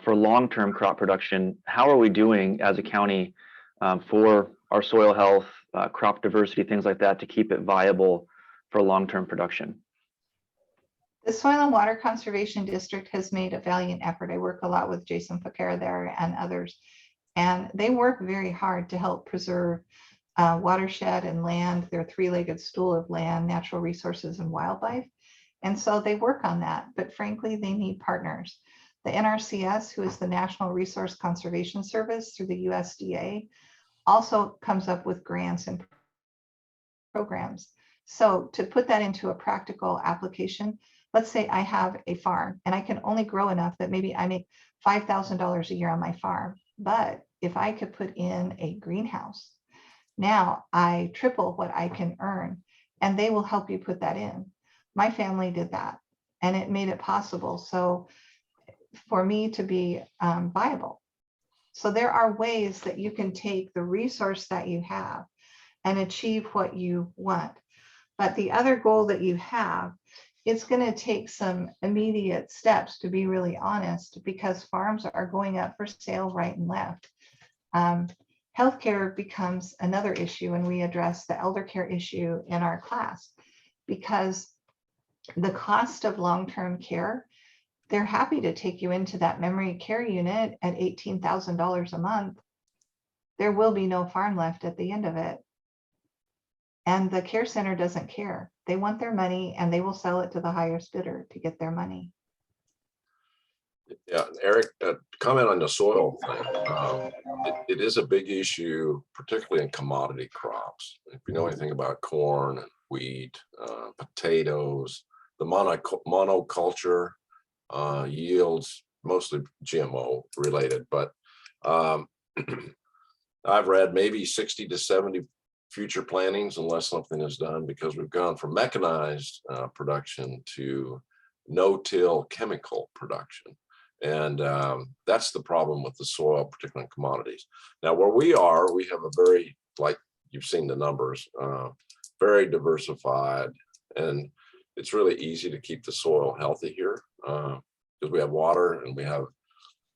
for long-term crop production. How are we doing as a county for our soil health, crop diversity, things like that, to keep it viable for long-term production? The Soil and Water Conservation District has made a valiant effort. I work a lot with Jason Fakara there and others, and they work very hard to help preserve watershed and land, their 3-legged stool of land, natural resources, and wildlife. And so they work on that, but frankly, they need partners. The NRCS, who is the National Resource Conservation Service through the USDA, also comes up with grants and programs. So to put that into a practical application, let's say I have a farm and I can only grow enough that maybe I make $5,000 a year on my farm. But if I could put in a greenhouse, now I triple what I can earn, and they will help you put that in. My family did that, and it made it possible. So for me to be viable. So there are ways that you can take the resource that you have and achieve what you want. But the other goal that you have, it's going to take some immediate steps, to be really honest, because farms are going up for sale right and left. Healthcare becomes another issue, and we address the elder care issue in our class because the cost of long-term care, they're happy to take you into that memory care unit at $18,000 a month. There will be no farm left at the end of it. And the care center doesn't care. They want their money and they will sell it to the highest bidder to get their money. Yeah, Eric, comment on the soil thing. It is a big issue, particularly in commodity crops. If you know anything about corn, wheat, potatoes, the monoculture yields, mostly GMO related, but I've read maybe 60 to 70 future plantings unless something is done, because we've gone from mechanized production to no-till chemical production. And that's the problem with the soil, particularly in commodities. Now, where we are, we have a very, like you've seen the numbers, very diversified, and it's really easy to keep the soil healthy here because we have water and we have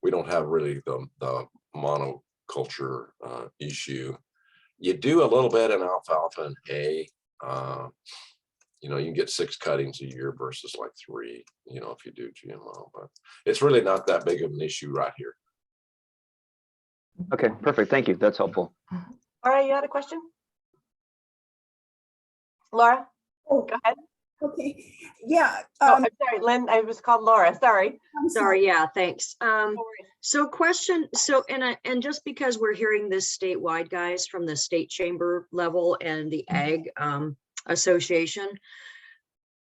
we don't have really the monoculture issue. You do a little bit in alfalfa and hay. You know, you can get 6 cuttings a year versus like 3, you know, if you do GMO, but it's really not that big of an issue right here. Okay, perfect. Thank you. That's helpful. Laura, you had a question? Laura, Oh, go ahead. okay. Yeah. Oh, I'm sorry, Lynn, I was called Laura, sorry. I'm Sorry, yeah, thanks. No worries. So question, so, and just because we're hearing this statewide, guys, from the state chamber level and the Ag Association,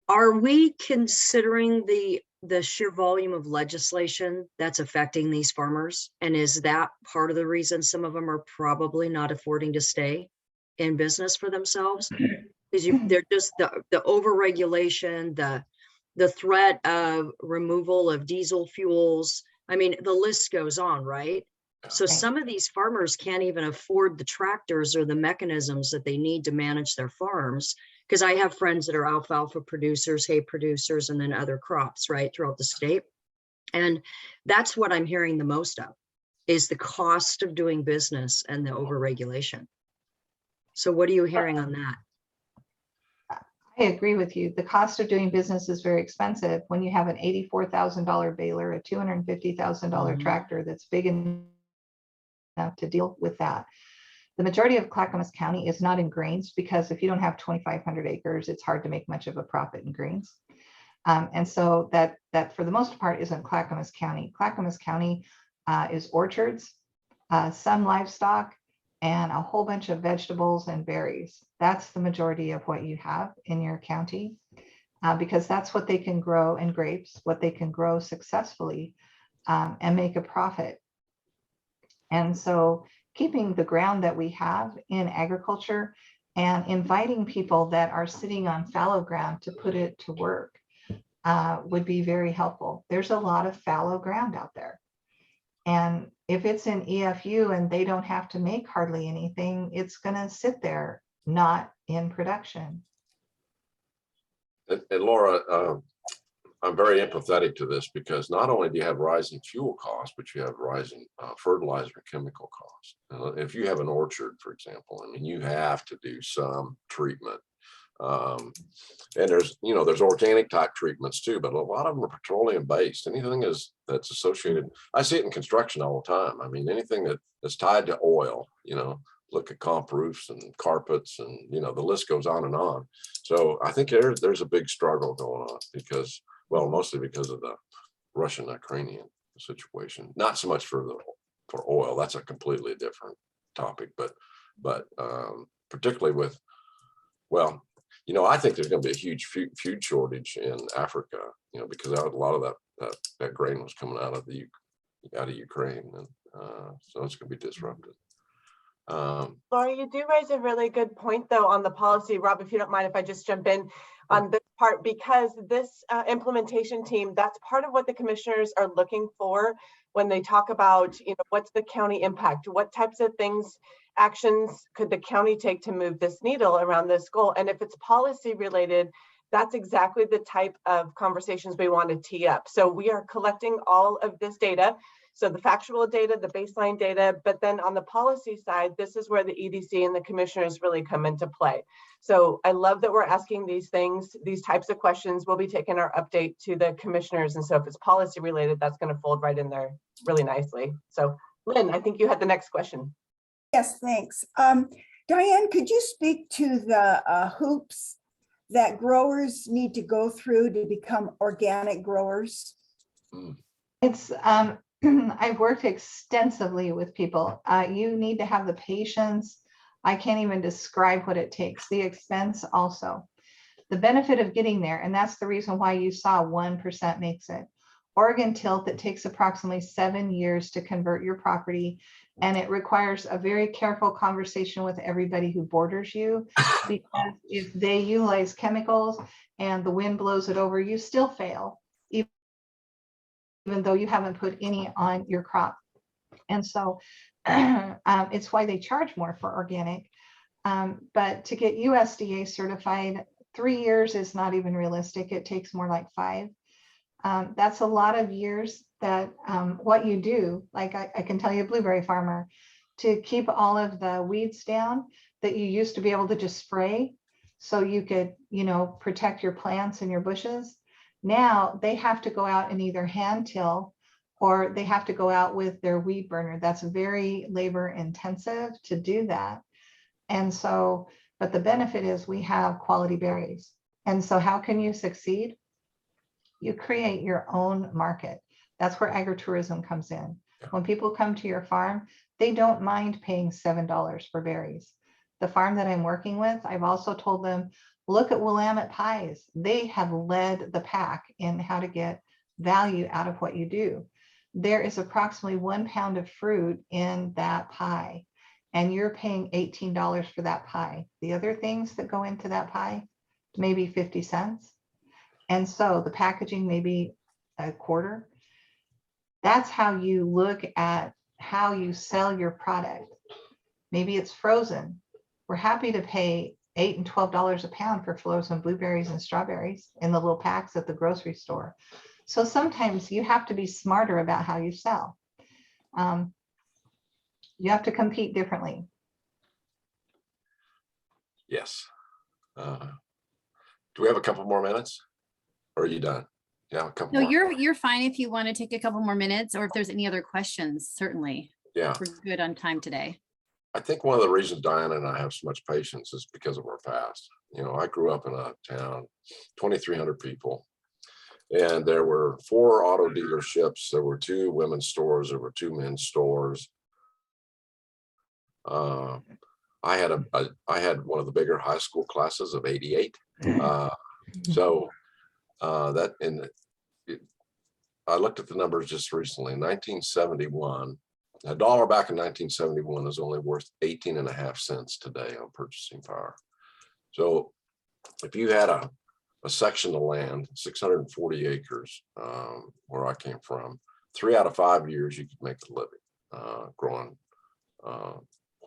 are we considering the sheer volume of legislation that's affecting these farmers? And is that part of the reason some of them are probably not affording to stay in business for themselves? Because they're just the overregulation, the threat of removal of diesel fuels. I mean, the list goes on, right? So some of these farmers can't even afford the tractors or the mechanisms that they need to manage their farms. Because I have friends that are alfalfa producers, hay producers, and then other crops, right, throughout the state. And that's what I'm hearing the most of, is the cost of doing business and the overregulation. So what are you hearing on that? I agree with you. The cost of doing business is very expensive when you have an $84,000 baler, a $250,000 tractor that's big enough to deal with that. The majority of Clackamas County is not in grains because if you don't have 2,500 acres, it's hard to make much of a profit in grains. And so that for the most part isn't Clackamas County. Clackamas County is orchards, some livestock, and a whole bunch of vegetables and berries. That's the majority of what you have in your county because that's what they can grow, and grapes, what they can grow successfully and make a profit. And so keeping the ground that we have in agriculture and inviting people that are sitting on fallow ground to put it to work would be very helpful. There's a lot of fallow ground out there. And if it's in EFU and they don't have to make hardly anything, it's going to sit there, not in production. And Laura, I'm very empathetic to this because not only do you have rising fuel costs, but you have rising fertilizer and chemical costs. If you have an orchard, for example, I mean, you have to do some treatment. And there's organic type treatments too, but a lot of them are petroleum based. Anything that's associated, I see it in construction all the time. I mean, anything that's tied to oil, look at comp roofs and carpets and, the list goes on and on. So I think there's a big struggle going on because, well, mostly because of the Russian-Ukrainian situation, not so much for oil. That's a completely different topic, but particularly with, well, I think there's going to be a huge food shortage in Africa, because a lot of that grain was coming out of Ukraine, and so it's going to be disrupted. Laura, you do raise a really good point, though, on the policy. Rob, if you don't mind, if I just jump in on this part, because this implementation team, that's part of what the commissioners are looking for when they talk about, what's the county impact, what types of things, actions could the county take to move this needle around this goal. And if it's policy related, that's exactly the type of conversations we want to tee up. So we are collecting all of this data. So the factual data, the baseline data, but then on the policy side, this is where the EDC and the commissioners really come into play. So I love that we're asking these things, these types of questions. We'll be taking our update to the commissioners. And so if it's policy related, that's going to fold right in there really nicely. So Lynn, I think you had the next question. Yes, thanks. Diane, could you speak to the hoops that growers need to go through to become organic growers? It's I've worked extensively with people. You need to have the patience. I can't even describe what it takes. The expense also. The benefit of getting there, and that's the reason why you saw 1% makes it. Oregon tilt, it takes approximately 7 years to convert your property, and it requires a very careful conversation with everybody who borders you, because if they utilize chemicals and the wind blows it over, you still fail, even though you haven't put any on your crop. And so it's why they charge more for organic. But to get USDA certified, 3 years is not even realistic. It takes more like 5. That's a lot of years that what you do, like I can tell you, a blueberry farmer, to keep all of the weeds down that you used to be able to just spray so you could, you know, protect your plants and your bushes. Now they have to go out and either hand till or they have to go out with their weed burner. That's very labor intensive to do that. And so, but the benefit is we have quality berries. And so how can you succeed? You create your own market. That's where agritourism comes in. When people come to your farm, they don't mind paying $7 for berries. The farm that I'm working with, I've also told them, look at Willamette pies. They have led the pack in how to get value out of what you do. There is approximately 1 pound of fruit in that pie, and you're paying $18 for that pie. The other things that go into that pie, maybe 50 cents. And so the packaging may be a quarter. That's how you look at how you sell your product. Maybe it's frozen. We're happy to pay $8 and $12 a pound for frozen blueberries and strawberries in the little packs at the grocery store. So sometimes you have to be smarter about how you sell. You have to compete differently. Yes. Do we have a couple more minutes? Or are you done? Yeah, a couple No, more. you're fine if you want to take a couple more minutes, or if there's any other questions, certainly. Yeah. We're good on time today. I think one of the reasons Diana and I have so much patience is because of our past. You know, I grew up in a town, 2,300 people, and there were 4 auto dealerships. There were 2 women's stores. There were 2 men's stores. I had one of the bigger high school classes of 88. I looked at the numbers just recently. In 1971, $1 back in 1971 is only worth 18.5 cents today on purchasing power. So if you had a section of land, 640 acres, where I came from, 3 out of 5 years you could make a living growing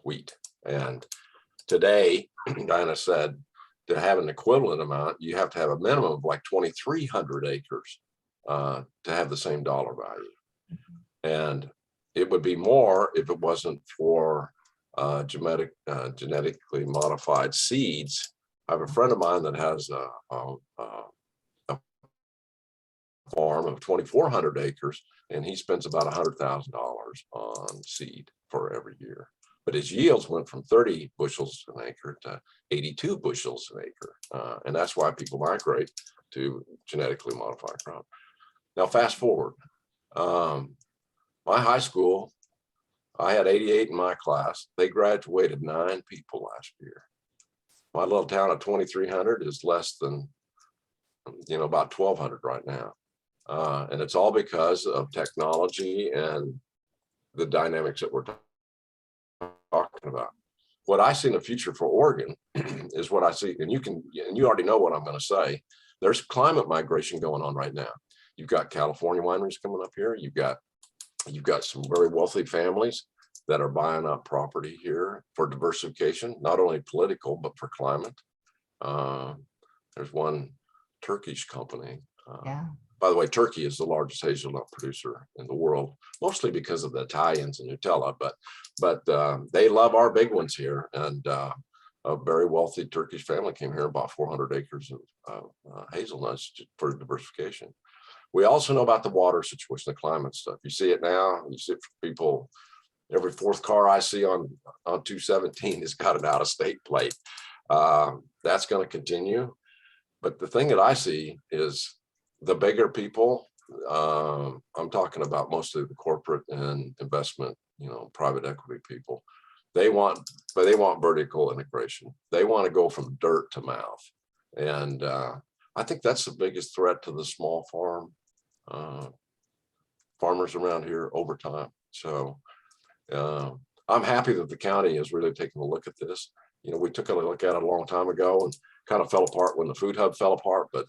wheat. And today, Diana said, to have an equivalent amount, you have to have a minimum of like 2,300 acres to have the same dollar value. And it would be more if it wasn't for genetically modified seeds. I have a friend of mine that has a farm of 2,400 acres, and he spends about $100,000 on seed for every year. But his yields went from 30 bushels an acre to 82 bushels an acre. And that's why people migrate to genetically modified crop. Now, fast forward, my high school, I had 88 in my class. They graduated 9 people last year. My little town of 2,300 is less than, about 1,200 right now. And it's all because of technology and the dynamics that we're talking about. What I see in the future for Oregon is what I see, and you already know what I'm going to say. There's climate migration going on right now. You've got California wineries coming up here. You've got some very wealthy families that are buying up property here for diversification, not only political, but for climate. There's one Turkish company. By the way, Turkey is the largest hazelnut producer in the world, mostly because of the Italians and Nutella, but they love our big ones here. And a very wealthy Turkish family came here and bought 400 acres of hazelnuts for diversification. We also know about the water situation, the climate stuff. You see it now. You see it for people. Every 4th car I see on 217 has got an out-of-state plate. That's going to continue. But the thing that I see is the bigger people, I'm talking about mostly the corporate and investment, private equity people. They want vertical integration. They want to go from dirt to mouth. And I think that's the biggest threat to the small farmers around here over time. So I'm happy that the county is really taking a look at this. We took a look at it a long time ago and kind of fell apart when the food hub fell apart, but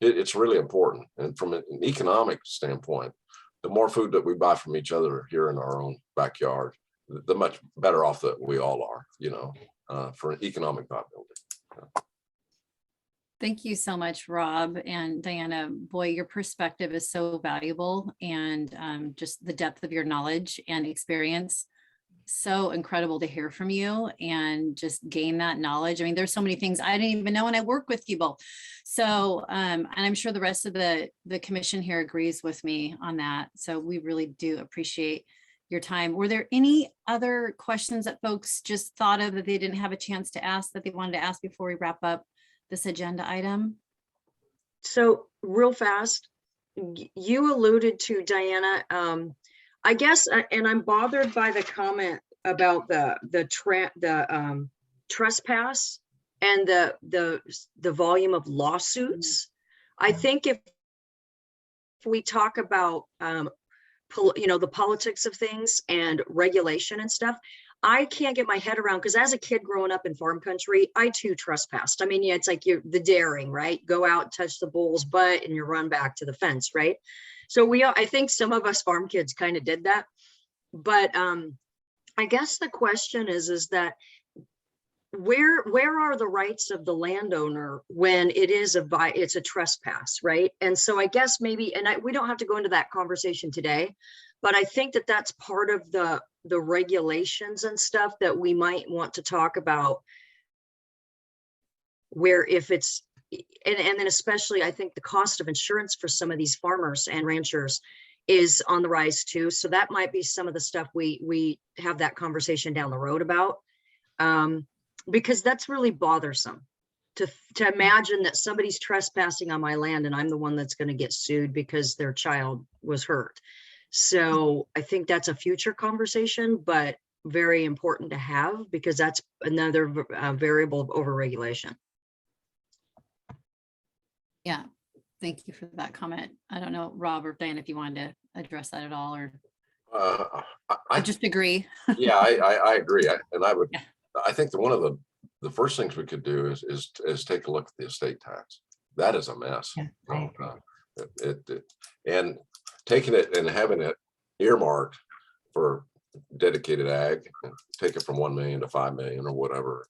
it's really important. And from an economic standpoint, the more food that we buy from each other here in our own backyard, the much better off that we all are, for an economic viability. Thank you so much, Rob and Diana. Boy, your perspective is so valuable, and just the depth of your knowledge and experience. So incredible to hear from you and just gain that knowledge. I mean, there's so many things I didn't even know when I work with people. So, and I'm sure the rest of the commission here agrees with me on that. So we really do appreciate your time. Were there any other questions that folks just thought of that they didn't have a chance to ask that they wanted to ask before we wrap up this agenda item? So real fast, you alluded to, Diana, I guess, and I'm bothered by the comment about the trespass and the volume of lawsuits. I think if we talk about the politics of things and regulation and stuff, I can't get my head around, because as a kid growing up in farm country, I too trespassed. I mean, yeah, it's like the daring, right? Go out, touch the bull's butt, and you run back to the fence, right? So I think some of us farm kids kind of did that. But I guess the question is that where are the rights of the landowner when it's a trespass, right? And so I guess maybe, and we don't have to go into that conversation today, but I think that that's part of the regulations and stuff that we might want to talk about, where if it's, and then especially I think the cost of insurance for some of these farmers and ranchers is on the rise too. So that might be some of the stuff we have that conversation down the road about, because that's really bothersome to imagine that somebody's trespassing on my land and I'm the one that's going to get sued because their child was hurt. So I think that's a future conversation, but very important to have, because that's another variable of overregulation. Yeah, thank you for that comment. I don't know, Rob or Diane, if you wanted to address that at all, or I just agree. Yeah, I agree. Yeah. I think that one of the first things we could do is take a look at the estate tax. That is a mess. Yeah, I agree. And taking it and having it earmarked for dedicated ag, take it from 1 million to 5 million or whatever,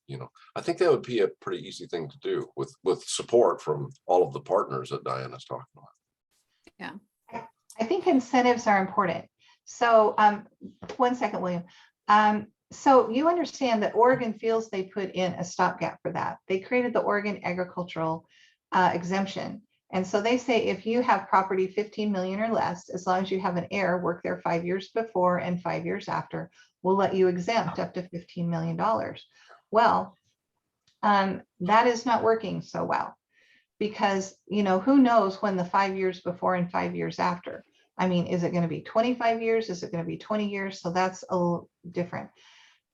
I think that would be a pretty easy thing to do with support from all of the partners that Diana's talking about. Yeah. I think incentives are important. So 1 second, William. So you understand that Oregon feels they put in a stopgap for that. They created the Oregon agricultural exemption. And so they say if you have property 15 million or less, as long as you have an heir work there 5 years before and 5 years after, we'll let you exempt up to $15 million. Well, that is not working so well, because who knows when the 5 years before and 5 years after. I mean, is it going to be 25 years? Is it going to be 20 years? So that's a little different.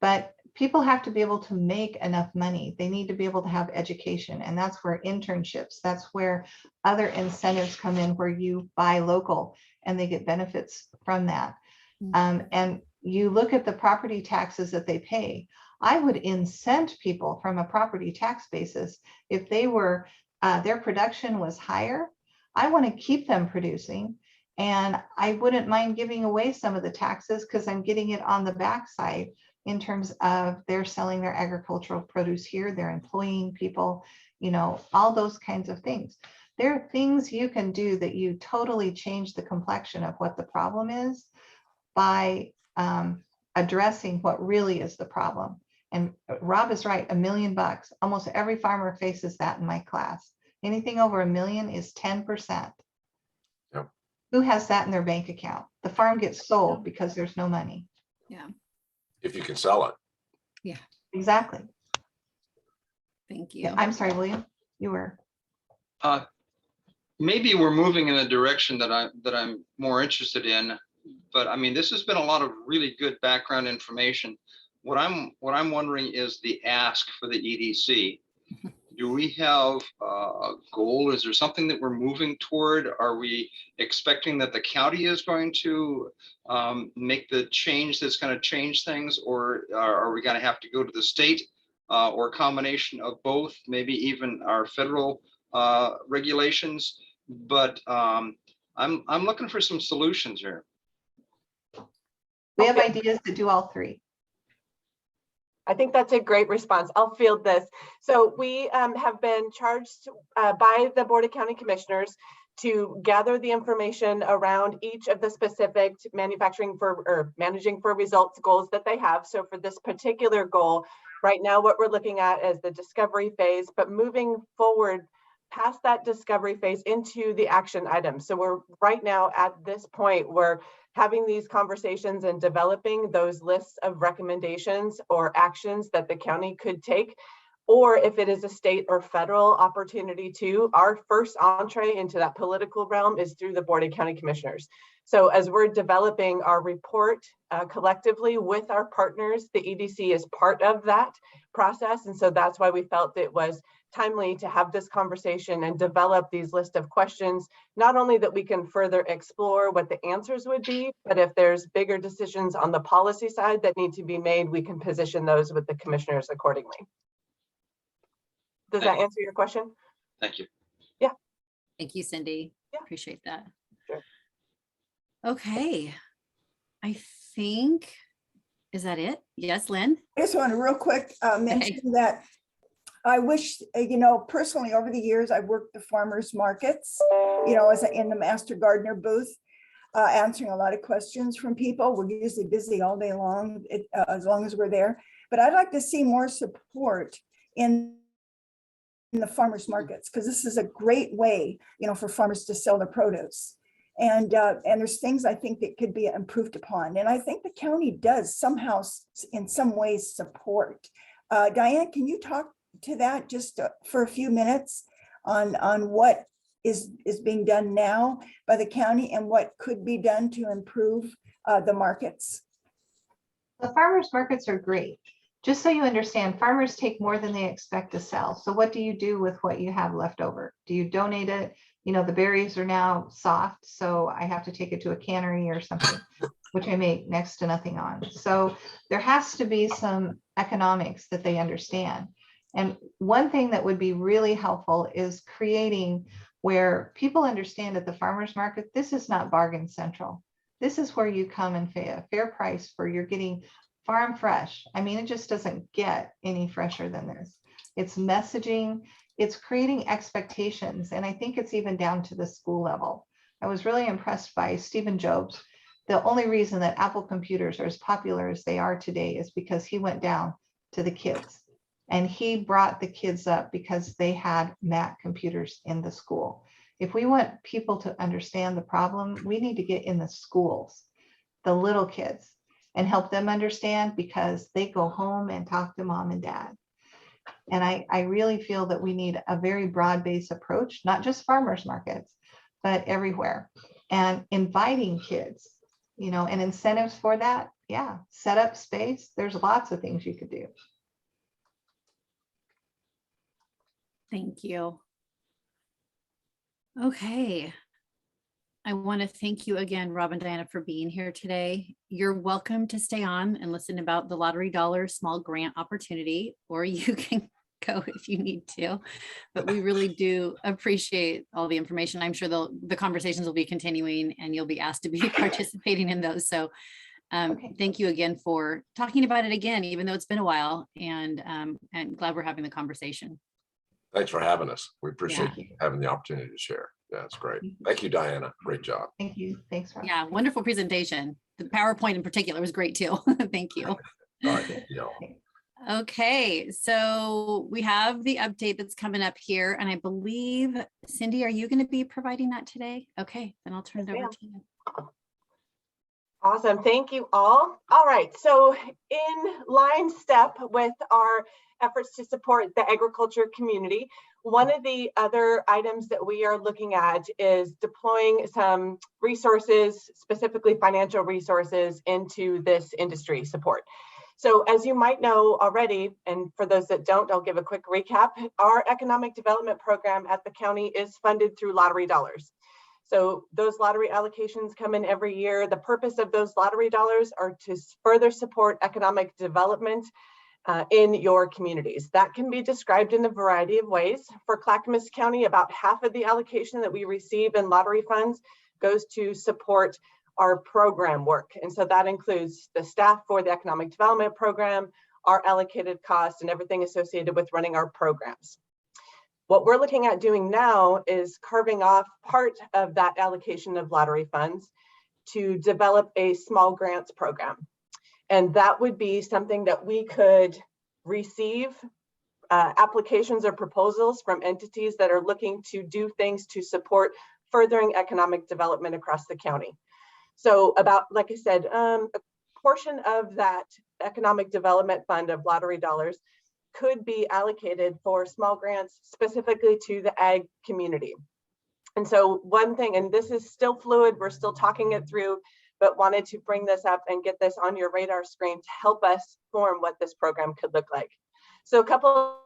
But people have to be able to make enough money. They need to be able to have education. And that's where internships, that's where other incentives come in, where you buy local and they get benefits from that. And you look at the property taxes that they pay. I would incent people from a property tax basis. If they were, their production was higher, I want to keep them producing. And I wouldn't mind giving away some of the taxes because I'm getting it on the backside in terms of they're selling their agricultural produce here, they're employing people, all those kinds of things. There are things you can do that you totally change the complexion of what the problem is by addressing what really is the problem. And Rob is right, $1 million. Almost every farmer faces that in my class. Anything over $1 million is 10%. Yep. Who has that in their bank account? The farm gets sold because there's no money. Yeah. If you can sell it. Yeah. Exactly. Thank you. I'm sorry, William, you were. Maybe we're moving in a direction that I'm more interested in, but I mean, this has been a lot of really good background information. What I'm wondering is the ask for the EDC. Do we have a goal? Is there something that we're moving toward? Are we expecting that the county is going to make the change that's going to change things, or are we going to have to go to the state, or a combination of both, maybe even our federal regulations? But I'm looking for some solutions here. We have ideas to do all three. I think that's a great response. I'll field this. So we have been charged by the Board of County Commissioners to gather the information around each of the specific managing for results goals that they have. So for this particular goal, right now, what we're looking at is the discovery phase, but moving forward past that discovery phase into the action items. So we're right now at this point, we're having these conversations and developing those lists of recommendations or actions that the county could take. Or if it is a state or federal opportunity too, our first entree into that political realm is through the Board of County Commissioners. So as we're developing our report collectively with our partners, the EDC is part of that process. And so that's why we felt it was timely to have this conversation and develop these list of questions, not only that we can further explore what the answers would be, but if there's bigger decisions on the policy side that need to be made, we can position those with the commissioners accordingly. Does that answer your question? Thank you. Yeah. Thank you, Cindy. Yeah. Appreciate that. Sure. Okay. I think, is that it? Yes, Lynn? I just want to real quick mention that I wish, personally over the years, I've worked the farmers markets, as in the Master Gardener booth, answering a lot of questions from people. We're usually busy all day long, as long as we're there. But I'd like to see more support in the farmers markets, because this is a great way, for farmers to sell their produce. And there's things I think that could be improved upon. And I think the county does somehow, in some ways, support. Diane, can you talk to that just for a few minutes on what is being done now by the county and what could be done to improve the markets? The farmers markets are great. Just so you understand, farmers take more than they expect to sell. So what do you do with what you have left over? Do you donate it? The berries are now soft, so I have to take it to a cannery or something, which I make next to nothing on. So there has to be some economics that they understand. And one thing that would be really helpful is creating where people understand at the farmers market, this is not bargain central. This is where you come and pay a fair price for you're getting farm fresh. I mean, it just doesn't get any fresher than this. It's messaging, it's creating expectations. And I think it's even down to the school level. I was really impressed by Stephen Jobs. The only reason that Apple computers are as popular as they are today is because he went down to the kids and he brought the kids up because they had Mac computers in the school. If we want people to understand the problem, we need to get in the schools, the little kids, and help them understand, because they go home and talk to mom and dad. And I really feel that we need a very broad-based approach, not just farmers markets, but everywhere. And inviting kids, and incentives for that. Yeah, set up space. There's lots of things you could do. Thank you. Okay. I want to thank you again, Rob and Diana, for being here today. You're welcome to stay on and listen about the Lottery Dollar Small Grant Opportunity, or you can go if you need to. But we really do appreciate all the information. I'm sure the conversations will be continuing and you'll be asked to be participating in those. So thank you again for talking about it again, even though it's been a while, and glad we're having the conversation. Thanks for having us. We appreciate you having the opportunity to share. Yeah, it's great. Thank you, Diana. Great job. Thank you. Thanks, Rob. Yeah, wonderful presentation. The PowerPoint in particular was great too. Thank you. All right, thank you. Okay, so we have the update that's coming up here, and I believe, Cindy, are you going to be providing that today? Okay, then I'll turn it over to you. Awesome. Thank you all. All right. So in line step with our efforts to support the agriculture community, one of the other items that we are looking at is deploying some resources, specifically financial resources, into this industry support. So as you might know already, and for those that don't, I'll give a quick recap. Our economic development program at the county is funded through lottery dollars. So those lottery allocations come in every year. The purpose of those lottery dollars are to further support economic development in your communities. That can be described in a variety of ways. For Clackamas County, about half of the allocation that we receive in lottery funds goes to support our program work. And so that includes the staff for the economic development program, our allocated costs and everything associated with running our programs. What we're looking at doing now is carving off part of that allocation of lottery funds to develop a small grants program. And that would be something that we could receive applications or proposals from entities that are looking to do things to support furthering economic development across the county. So about, like I said, a portion of that economic development fund of lottery dollars could be allocated for small grants specifically to the ag community. And so one thing, and this is still fluid, we're still talking it through, but wanted to bring this up and get this on your radar screen to help us form what this program could look like. So a couple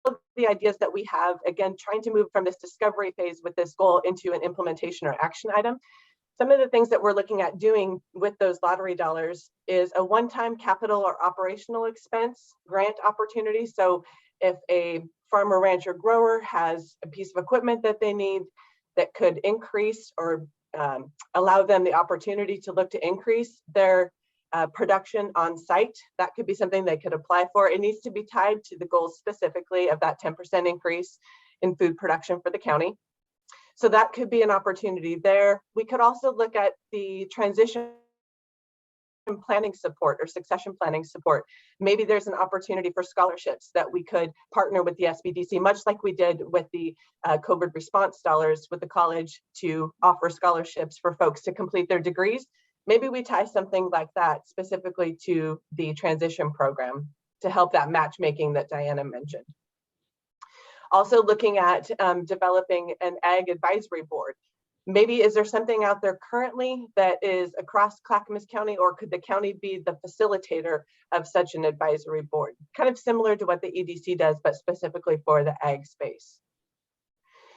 of the ideas that we have, again, trying to move from this discovery phase with this goal into an implementation or action item. Some of the things that we're looking at doing with those lottery dollars is a one-time capital or operational expense grant opportunity. So if a farmer, rancher, grower has a piece of equipment that they need that could increase or allow them the opportunity to look to increase their production on site, that could be something they could apply for. It needs to be tied to the goals specifically of that 10% increase in food production for the county. So that could be an opportunity there. We could also look at the transition planning support or succession planning support. Maybe there's an opportunity for scholarships that we could partner with the SBDC, much like we did with the COVID response dollars with the college to offer scholarships for folks to complete their degrees. Maybe we tie something like that specifically to the transition program to help that matchmaking that Diana mentioned. Also looking at developing an ag advisory board. Maybe is there something out there currently that is across Clackamas County, or could the county be the facilitator of such an advisory board? Kind of similar to what the EDC does, but specifically for the ag space.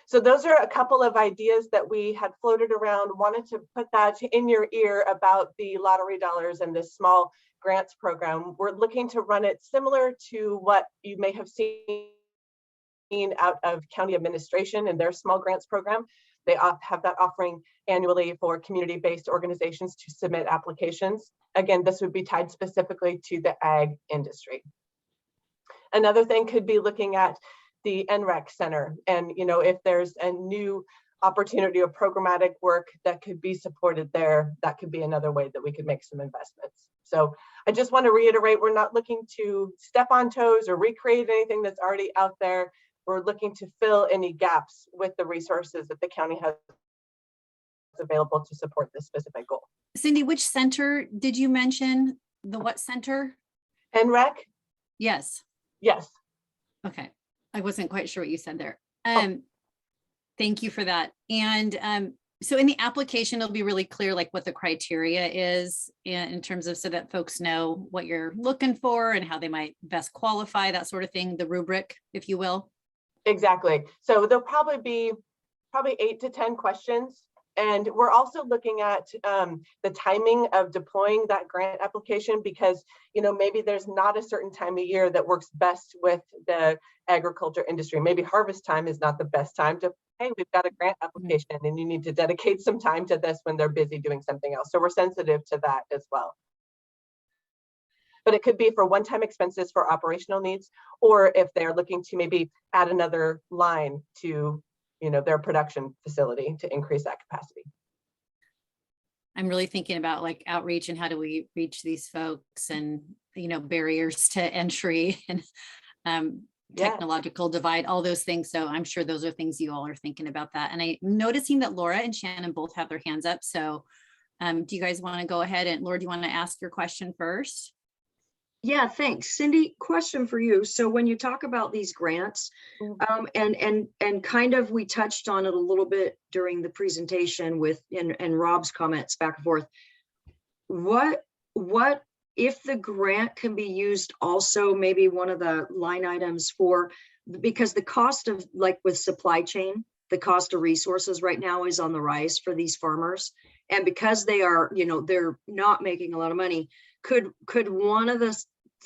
So those are a couple of ideas that we had floated around, wanted to put that in your ear about the lottery dollars and this small grants program. We're looking to run it similar to what you may have seen out of county administration and their small grants program. They have that offering annually for community-based organizations to submit applications. Again, this would be tied specifically to the ag industry. Another thing could be looking at the NREC Center, and if there's a new opportunity or programmatic work that could be supported there, that could be another way that we could make some investments. So I just want to reiterate, we're not looking to step on toes or recreate anything that's already out there. We're looking to fill any gaps with the resources that the county has available to support this specific goal. Cindy, which center did you mention? The what center? NREC? Yes. Yes. Okay. I wasn't quite sure what you said there. Oh. Thank you for that. And so in the application, it'll be really clear like what the criteria is in terms of, so that folks know what you're looking for and how they might best qualify, that sort of thing, the rubric, if you will. Exactly. So there'll probably be 8 to 10 questions. And we're also looking at the timing of deploying that grant application, because maybe there's not a certain time of year that works best with the agriculture industry. Maybe harvest time is not the best time to, hey, we've got a grant application and you need to dedicate some time to this when they're busy doing something else. So we're sensitive to that as well. But it could be for one-time expenses for operational needs, or if they're looking to maybe add another line to their production facility to increase that capacity. I'm really thinking about like outreach and how do we reach these folks, and barriers to entry and technological divide, all those things. So I'm sure those are things you all are thinking about that. And I'm noticing that Laura and Shannon both have their hands up. So do you guys want to go ahead, and Laura, do you want to ask your question first? Yeah, thanks. Cindy, question for you. So when you talk about these grants, and kind of we touched on it a little bit during the presentation with and Rob's comments back and forth. What if the grant can be used also, maybe one of the line items for, because the cost of, like with supply chain, the cost of resources right now is on the rise for these farmers. And because they are, they're not making a lot of money, could one of the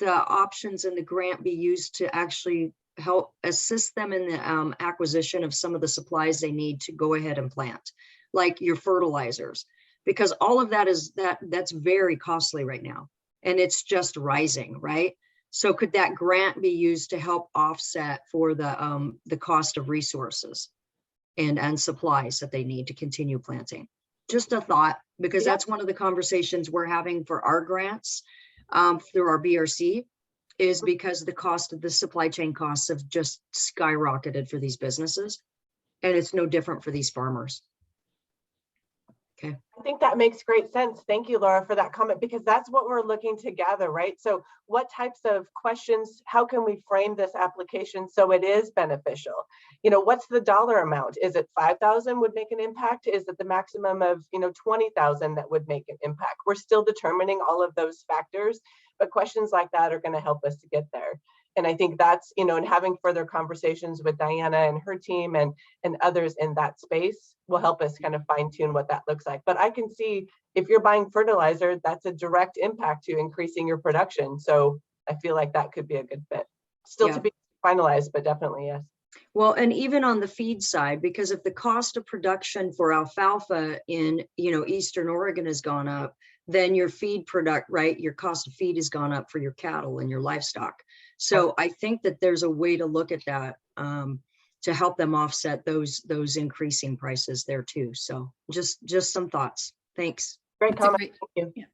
options in the grant be used to actually help assist them in the acquisition of some of the supplies they need to go ahead and plant, like your fertilizers? Because all of that that's very costly right now, and it's just rising, right? So could that grant be used to help offset for the cost of resources and supplies that they need to continue planting? Just a thought, because Yeah. that's one of the conversations we're having for our grants through our BRC, is because the cost of the supply chain costs have just skyrocketed for these businesses. And it's no different for these farmers. Okay. I think that makes great sense. Thank you, Laura, for that comment, because that's what we're looking to gather, right? So what types of questions, how can we frame this application so it is beneficial? You know, what's the dollar amount? Is it 5,000 would make an impact? Is it the maximum of, 20,000 that would make an impact? We're still determining all of those factors, but questions like that are going to help us to get there. And I think that's, and having further conversations with Diana and her team and others in that space will help us kind of fine tune what that looks like. But I can see if you're buying fertilizer, that's a direct impact to increasing your production. So I feel like that could be a good fit. Still to be finalized, but definitely yes. Well, and even on the feed side, because if the cost of production for alfalfa in, Eastern Oregon has gone up, then your feed product, right? Your cost of feed has gone up for your cattle and your livestock. So I think that there's a way to look at that to help them offset those increasing prices there too. So just some thoughts. Thanks. Great comment. Thank you.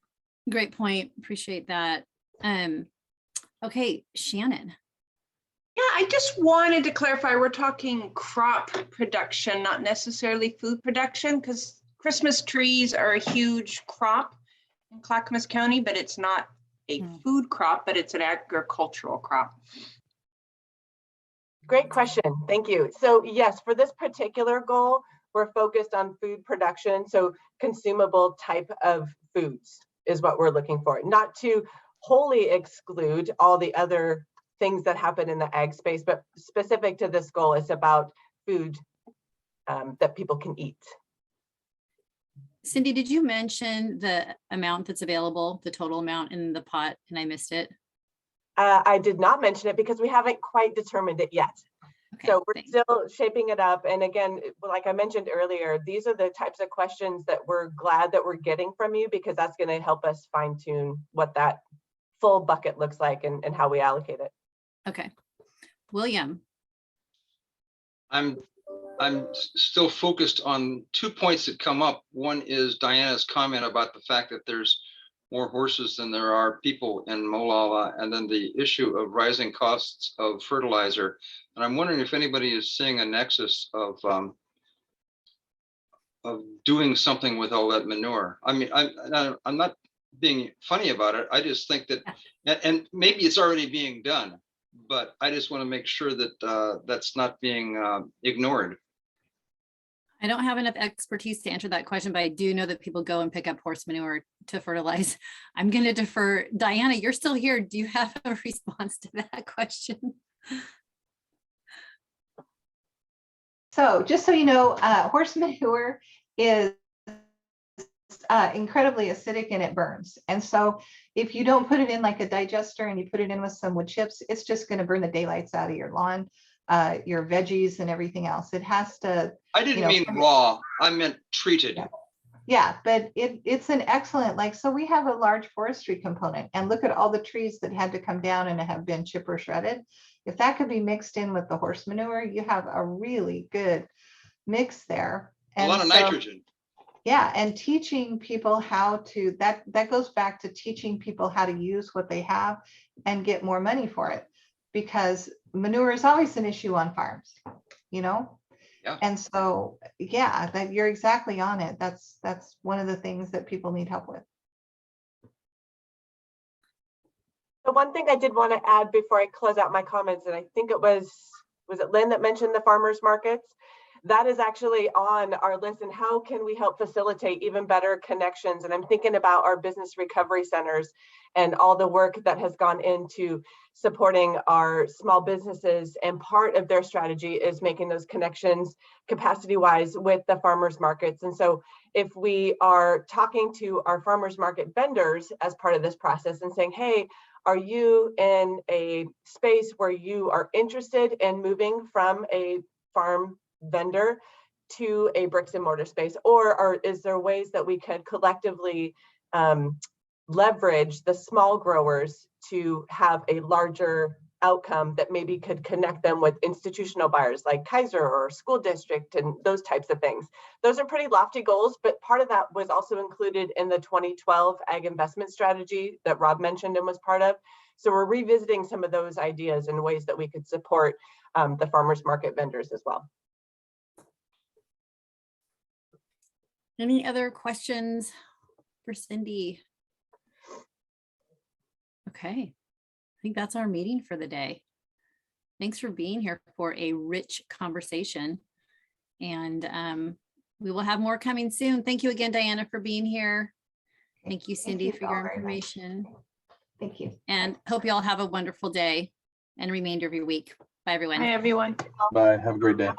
Great point. Appreciate that. Okay, Shannon. Yeah, I just wanted to clarify, we're talking crop production, not necessarily food production, because Christmas trees are a huge crop in Clackamas County, but it's not a food crop, but it's an agricultural crop. Great question. Thank you. So yes, for this particular goal, we're focused on food production. So consumable type of foods is what we're looking for, not to wholly exclude all the other things that happen in the ag space, but specific to this goal, it's about food that people can eat. Cindy, did you mention the amount that's available, the total amount in the pot, and I missed it? I did not mention it because we haven't quite determined it yet. Okay, So we're thanks. still shaping it up. And again, like I mentioned earlier, these are the types of questions that we're glad that we're getting from you, because that's going to help us fine tune what that full bucket looks like and how we allocate it. Okay. William. I'm still focused on 2 points that come up. One is Diana's comment about the fact that there's more horses than there are people in Molalla, and then the issue of rising costs of fertilizer. And I'm wondering if anybody is seeing a nexus of doing something with all that manure. I mean, I'm not being funny about it. I just think that, and maybe it's already being done, but I just want to make sure that that's not being ignored. I don't have enough expertise to answer that question, but I do know that people go and pick up horse manure to fertilize. I'm going to defer. Diana, you're still here. Do you have a response to that question? So just so you know, horse manure is incredibly acidic and it burns. And so if you don't put it in like a digester and you put it in with some wood chips, it's just going to burn the daylights out of your lawn, your veggies and everything else. It has to. I didn't mean raw. I meant treated. Yeah, but it's an excellent, so we have a large forestry component, and look at all the trees that had to come down and have been chipper shredded. If that could be mixed in with the horse manure, you have a really good mix there. And a lot of nitrogen. Yeah, and teaching people how to, that goes back to teaching people how to use what they have and get more money for it, because manure is always an issue on farms, Yeah. And so, yeah, that you're exactly on it. That's one of the things that people need help with. The one thing I did want to add before I close out my comments, and I think it was it Lynn that mentioned the farmers markets? That is actually on our list, and how can we help facilitate even better connections? And I'm thinking about our business recovery centers and all the work that has gone into supporting our small businesses, and part of their strategy is making those connections capacity wise with the farmers markets. And so if we are talking to our farmers market vendors as part of this process and saying, hey, are you in a space where you are interested in moving from a farm vendor to a bricks and mortar space, or is there ways that we could collectively leverage the small growers to have a larger outcome that maybe could connect them with institutional buyers like Kaiser or school district and those types of things. Those are pretty lofty goals, but part of that was also included in the 2012 ag investment strategy that Rob mentioned and was part of. So we're revisiting some of those ideas and ways that we could support the farmers market vendors as well. Any other questions for Cindy? Okay, I think that's our meeting for the day. Thanks for being here for a rich conversation. And we will have more coming soon. Thank you again, Diana, for being here. Thank you, Cindy, for all your very much. information. Thank you. And hope you all have a wonderful day and remainder of your week. Bye, everyone. Hi, everyone. Bye. Have a great day.